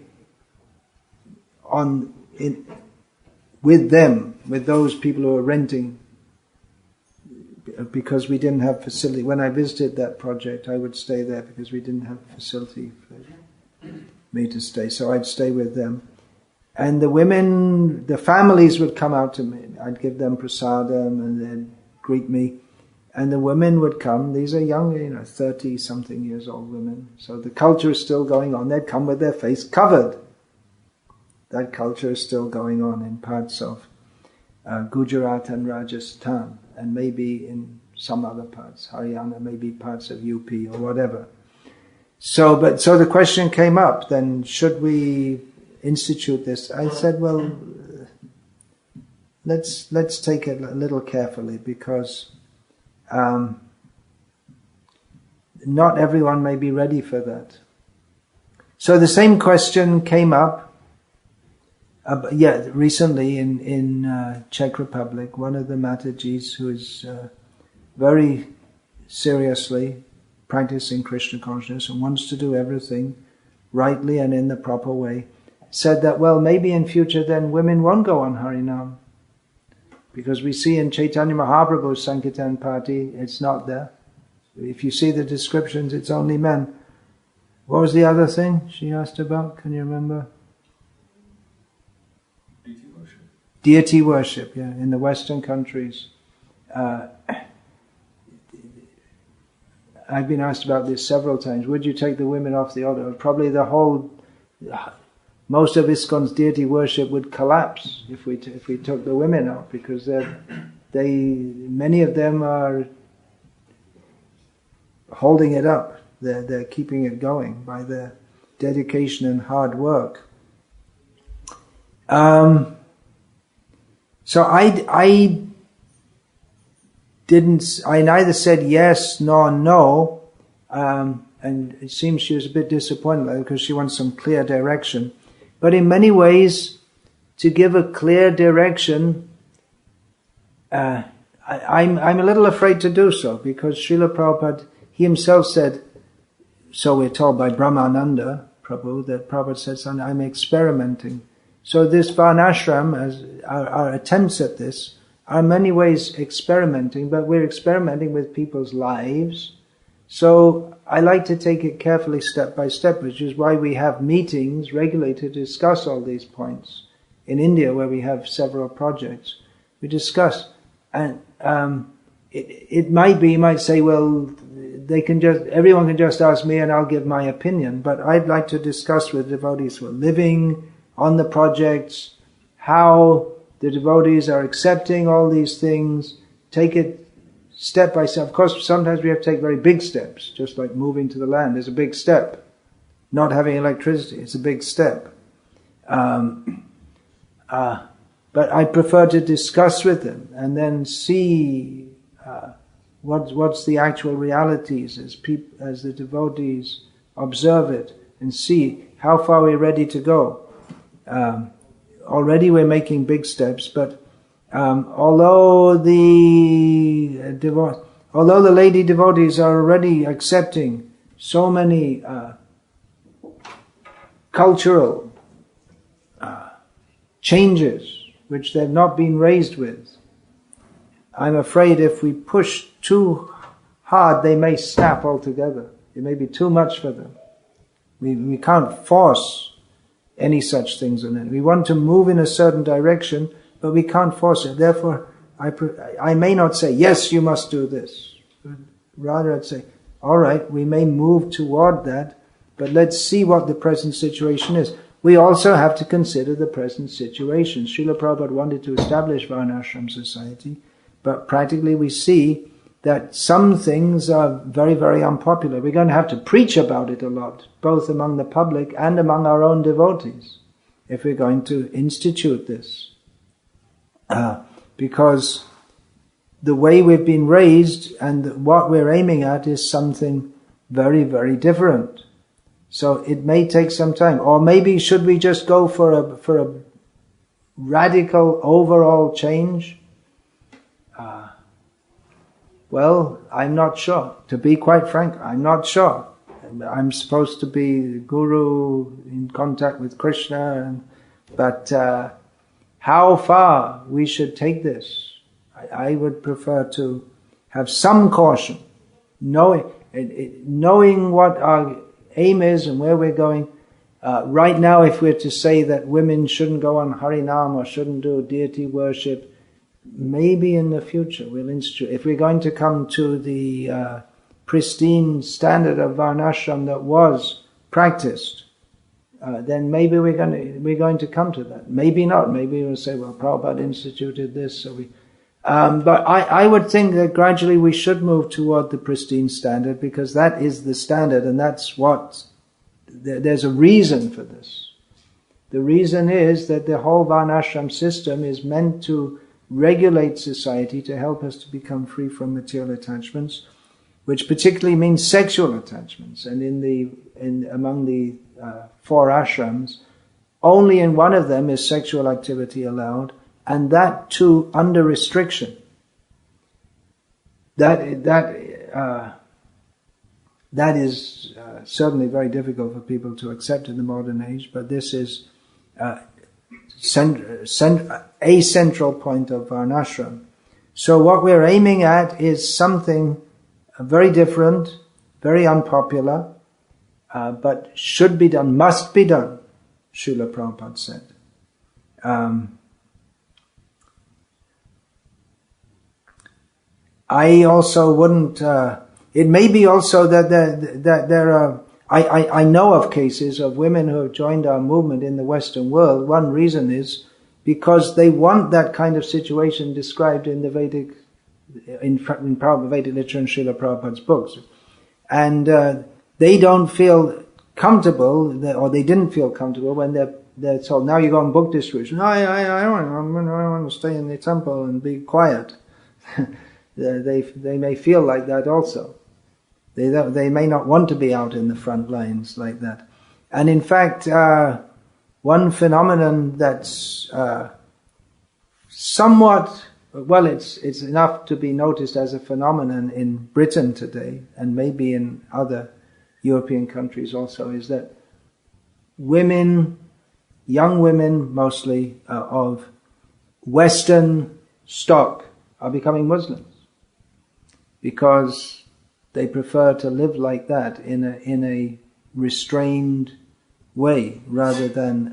with them, with those people who were renting, because we didn't have facility. When I visited that project, I would stay there because we didn't have facility for me to stay. So I'd stay with them. And the women, the families would come out to me. I'd give them prasadam and they'd greet me. And the women would come. These are young, 30-something years old women. So the culture is still going on. They'd come with their face covered. That culture is still going on in parts of Gujarat and Rajasthan, and maybe in some other parts, Haryana, maybe parts of UP or whatever. So the question came up, then should we institute this? I said, well, let's take it a little carefully, because not everyone may be ready for that. So the same question came up recently in Czech Republic. One of the Matajis who is very seriously practicing Krishna consciousness and wants to do everything rightly and in the proper way, said that, well, maybe in future then women won't go on Harinam. Because we see in Chaitanya Mahaprabhu's Sankirtan party, it's not there. If you see the descriptions, it's only men. What was the other thing she asked about? Can you remember? Deity worship. Deity worship, yeah, in the Western countries. I've been asked about this several times. Would you take the women off the altar? Probably most of ISKCON's deity worship would collapse if we took the women out, because many of them are holding it up. They're keeping it going by their dedication and hard work. So I neither said yes nor no, and it seems she was a bit disappointed because she wants some clear direction. But in many ways, to give a clear direction, I'm a little afraid to do so, because Srila Prabhupada, he himself said, so we're told by Brahmananda Prabhu, that Prabhupada said, I'm experimenting. So this Varnashram, as our attempts at this, are in many ways experimenting, but we're experimenting with people's lives. So I like to take it carefully step by step, which is why we have meetings regularly to discuss all these points. In India, where we have several projects, we discuss. And it might be, you might say, well, everyone can just ask me and I'll give my opinion. But I'd like to discuss with devotees who are living on the projects, how the devotees are accepting all these things, take it step by step. Of course, sometimes we have to take very big steps, just like moving to the land is a big step. Not having electricity is a big step. But I prefer to discuss with them and then see what's the actual realities as the devotees observe it, and see how far we're ready to go. Already we're making big steps, but although the lady devotees are already accepting so many cultural changes which they've not been raised with, I'm afraid if we push too hard, they may snap altogether. It may be too much for them. We can't force any such things on it. We want to move in a certain direction, but we can't force it. Therefore, I may not say, yes, you must do this. But rather I'd say, all right, we may move toward that, but let's see what the present situation is. We also have to consider the present situation. Srila Prabhupada wanted to establish Varnashram society, but practically we see that some things are very, very unpopular. We're going to have to preach about it a lot, both among the public and among our own devotees, if we're going to institute this. Because the way we've been raised and what we're aiming at is something very, very different. So it may take some time. Or maybe should we just go for a radical overall change? Well, I'm not sure. To be quite frank, I'm not sure. I'm supposed to be the guru in contact with Krishna, but how far we should take this, I would prefer to have some caution, knowing what our aim is and where we're going. Right now, if we're to say that women shouldn't go on Harinam or shouldn't do deity worship, maybe in the future we'll institute. If we're going to come to the pristine standard of Varnashram that was practiced, then maybe we're going to come to that. Maybe not. Maybe we'll say, well, Prabhupada instituted this, so we. But I would think that gradually we should move toward the pristine standard, because that is the standard, and that's what. There's a reason for this. The reason is that the whole Varnashram system is meant to regulate society, to help us to become free from material attachments, which particularly means sexual attachments. And among the 4 ashrams, only in one of them is sexual activity allowed, and that too under restriction. that is certainly very difficult for people to accept in the modern age, but this is a central point of Varnashram. So what we're aiming at is something very different, very unpopular, but should be done, must be done, Srila Prabhupada said. I also wouldn't, it may be also that there are, I know of cases of women who have joined our movement in the Western world. One reason is because they want that kind of situation described in the Vedic, in Vedic literature and Srila Prabhupada's books. And they don't feel comfortable, or they didn't feel comfortable when they're told, now you go on book distribution. I want to stay in the temple and be quiet. They may feel like that also. They may not want to be out in the front lines like that. And in fact, one phenomenon that's somewhat, well, it's enough to be noticed as a phenomenon in Britain today, and maybe in other European countries also, is that women, young women mostly, of Western stock are becoming Muslims, because they prefer to live like that in a restrained way, rather than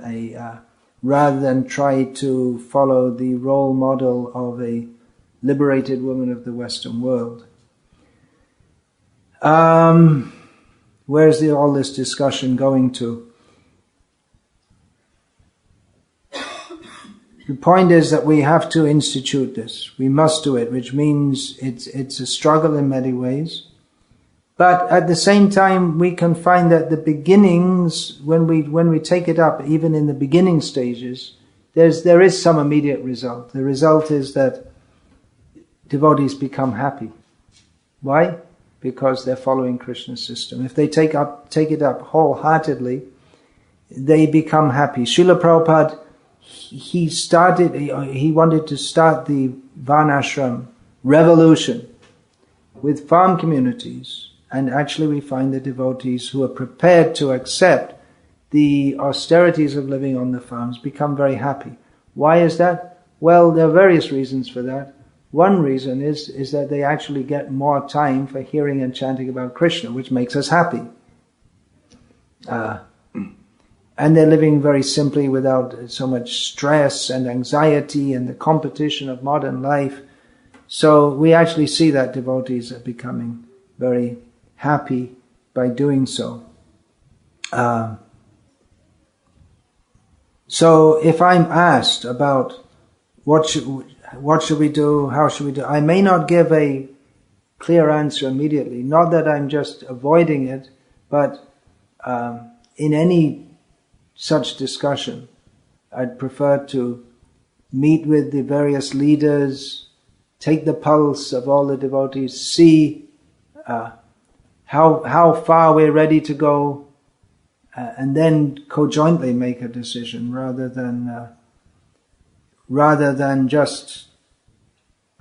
try to follow the role model of a liberated woman of the Western world. Where's all this discussion going to? The point is that we have to institute this. We must do it, which means it's a struggle in many ways. But at the same time, we can find that the beginnings, when we take it up, even in the beginning stages, there is some immediate result. The result is that devotees become happy. Why? Because they're following Krishna's system. If they take it up wholeheartedly, they become happy. Srila Prabhupada, he wanted to start the Varnashram revolution with farm communities. And actually we find the devotees who are prepared to accept the austerities of living on the farms become very happy. Why is that? Well, there are various reasons for that. One reason is that they actually get more time for hearing and chanting about Krishna, which makes us happy. And they're living very simply without so much stress and anxiety and the competition of modern life. So we actually see that devotees are becoming very happy by doing so. So if I'm asked about what should we do, how should we do, I may not give a clear answer immediately. Not that I'm just avoiding it, but in any such discussion, I'd prefer to meet with the various leaders, take the pulse of all the devotees, see how far we're ready to go, and then conjointly make a decision, rather than just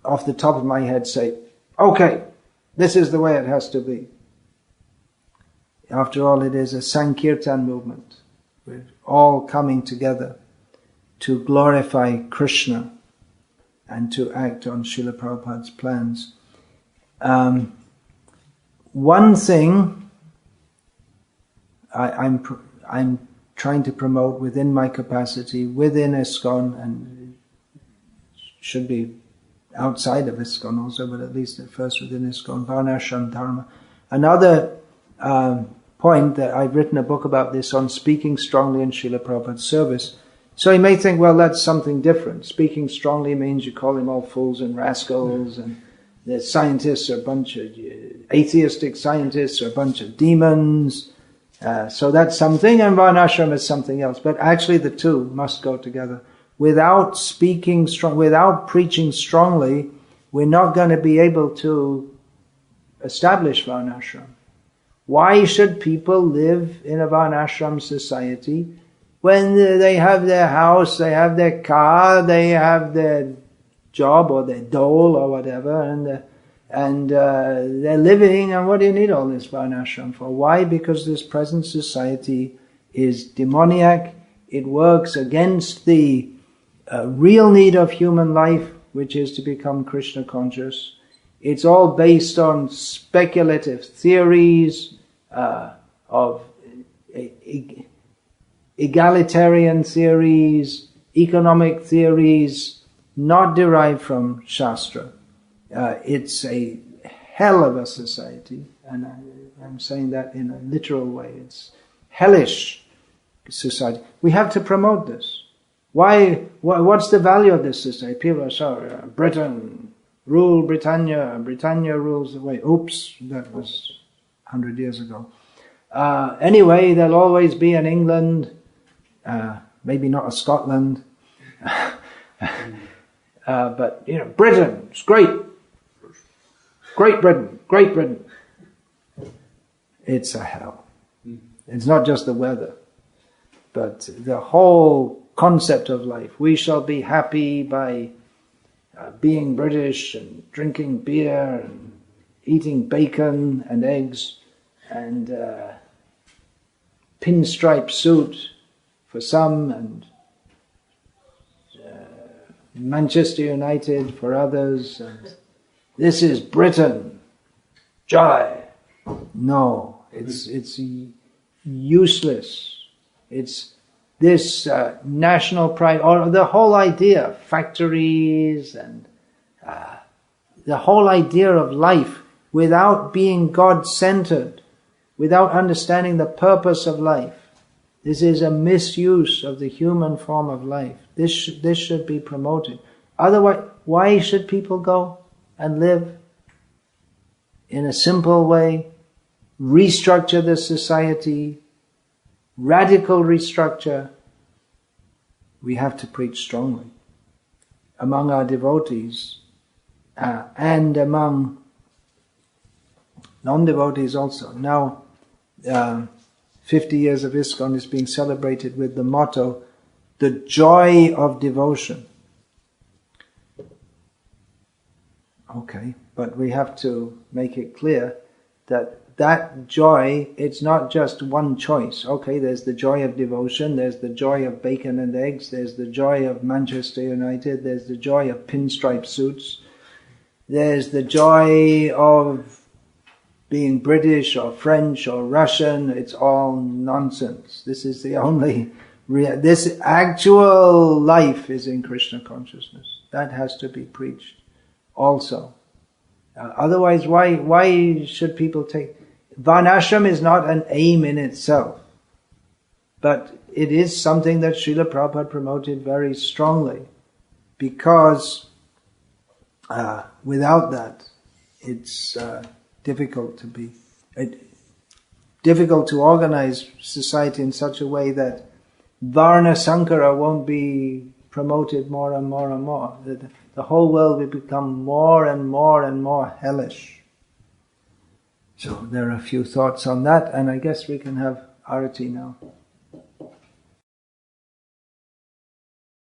off the top of my head say, okay, this is the way it has to be. After all, it is a Sankirtan movement. We're all coming together to glorify Krishna and to act on Srila Prabhupada's plans. One thing I'm trying to promote within my capacity, within ISKCON, and should be outside of ISKCON also, but at least at first within ISKCON, Varnashram Dharma. Another point that I've written a book about this on speaking strongly in Srila Prabhupada's service. So you may think, well, that's something different. Speaking strongly means you call them all fools and rascals, and the scientists are a bunch of atheistic scientists are a bunch of demons. So that's something, and Varnashram is something else. But actually the two must go together. Without speaking strong, without preaching strongly, we're not going to be able to establish Varnashram. Why should people live in a Varnashram society when they have their house, they have their car, they have their job or their dole or whatever, and they're living, and what do you need all this Varnashram for? Why? Because this present society is demoniac. It works against the real need of human life, which is to become Krishna conscious. It's all based on speculative theories of egalitarian theories, economic theories, not derived from Shastra. It's a hell of a society, and I'm saying that in a literal way. It's hellish society. We have to promote this. What's the value of this society? People are sorry, Britain, rule Britannia, Britannia rules the way. Oops, that was 100 years ago. Anyway, there'll always be an England, maybe not a Scotland, but Britain, it's great. Great Britain, Great Britain. It's a hell. It's not just the weather, but the whole concept of life. We shall be happy by being British and drinking beer and eating bacon and eggs and pinstripe suit for some and Manchester United for others. And this is Britain. Joy. No, it's useless. It's this national pride, or the whole idea, factories and the whole idea of life without being God-centered, without understanding the purpose of life. This is a misuse of the human form of life. This should be promoted. Otherwise, why should people go and live in a simple way, restructure the society, radical restructure? We have to preach strongly among our devotees and among non-devotees also. Now, 50 years of ISKCON is being celebrated with the motto, the joy of devotion. Okay, but we have to make it clear that joy, it's not just one choice. Okay, there's the joy of devotion, there's the joy of bacon and eggs, there's the joy of Manchester United, there's the joy of pinstripe suits, there's the joy of being British or French or Russian. It's all nonsense. This is the only this actual life is in Krishna consciousness. That has to be preached also. Otherwise, why should people take... Varnashram is not an aim in itself, but it is something that Srila Prabhupada promoted very strongly, because without that, it's difficult to organize society in such a way that Varna Sankara won't be promoted more and more and more. The whole world will become more and more and more hellish. So there are a few thoughts on that, and I guess we can have Arati now.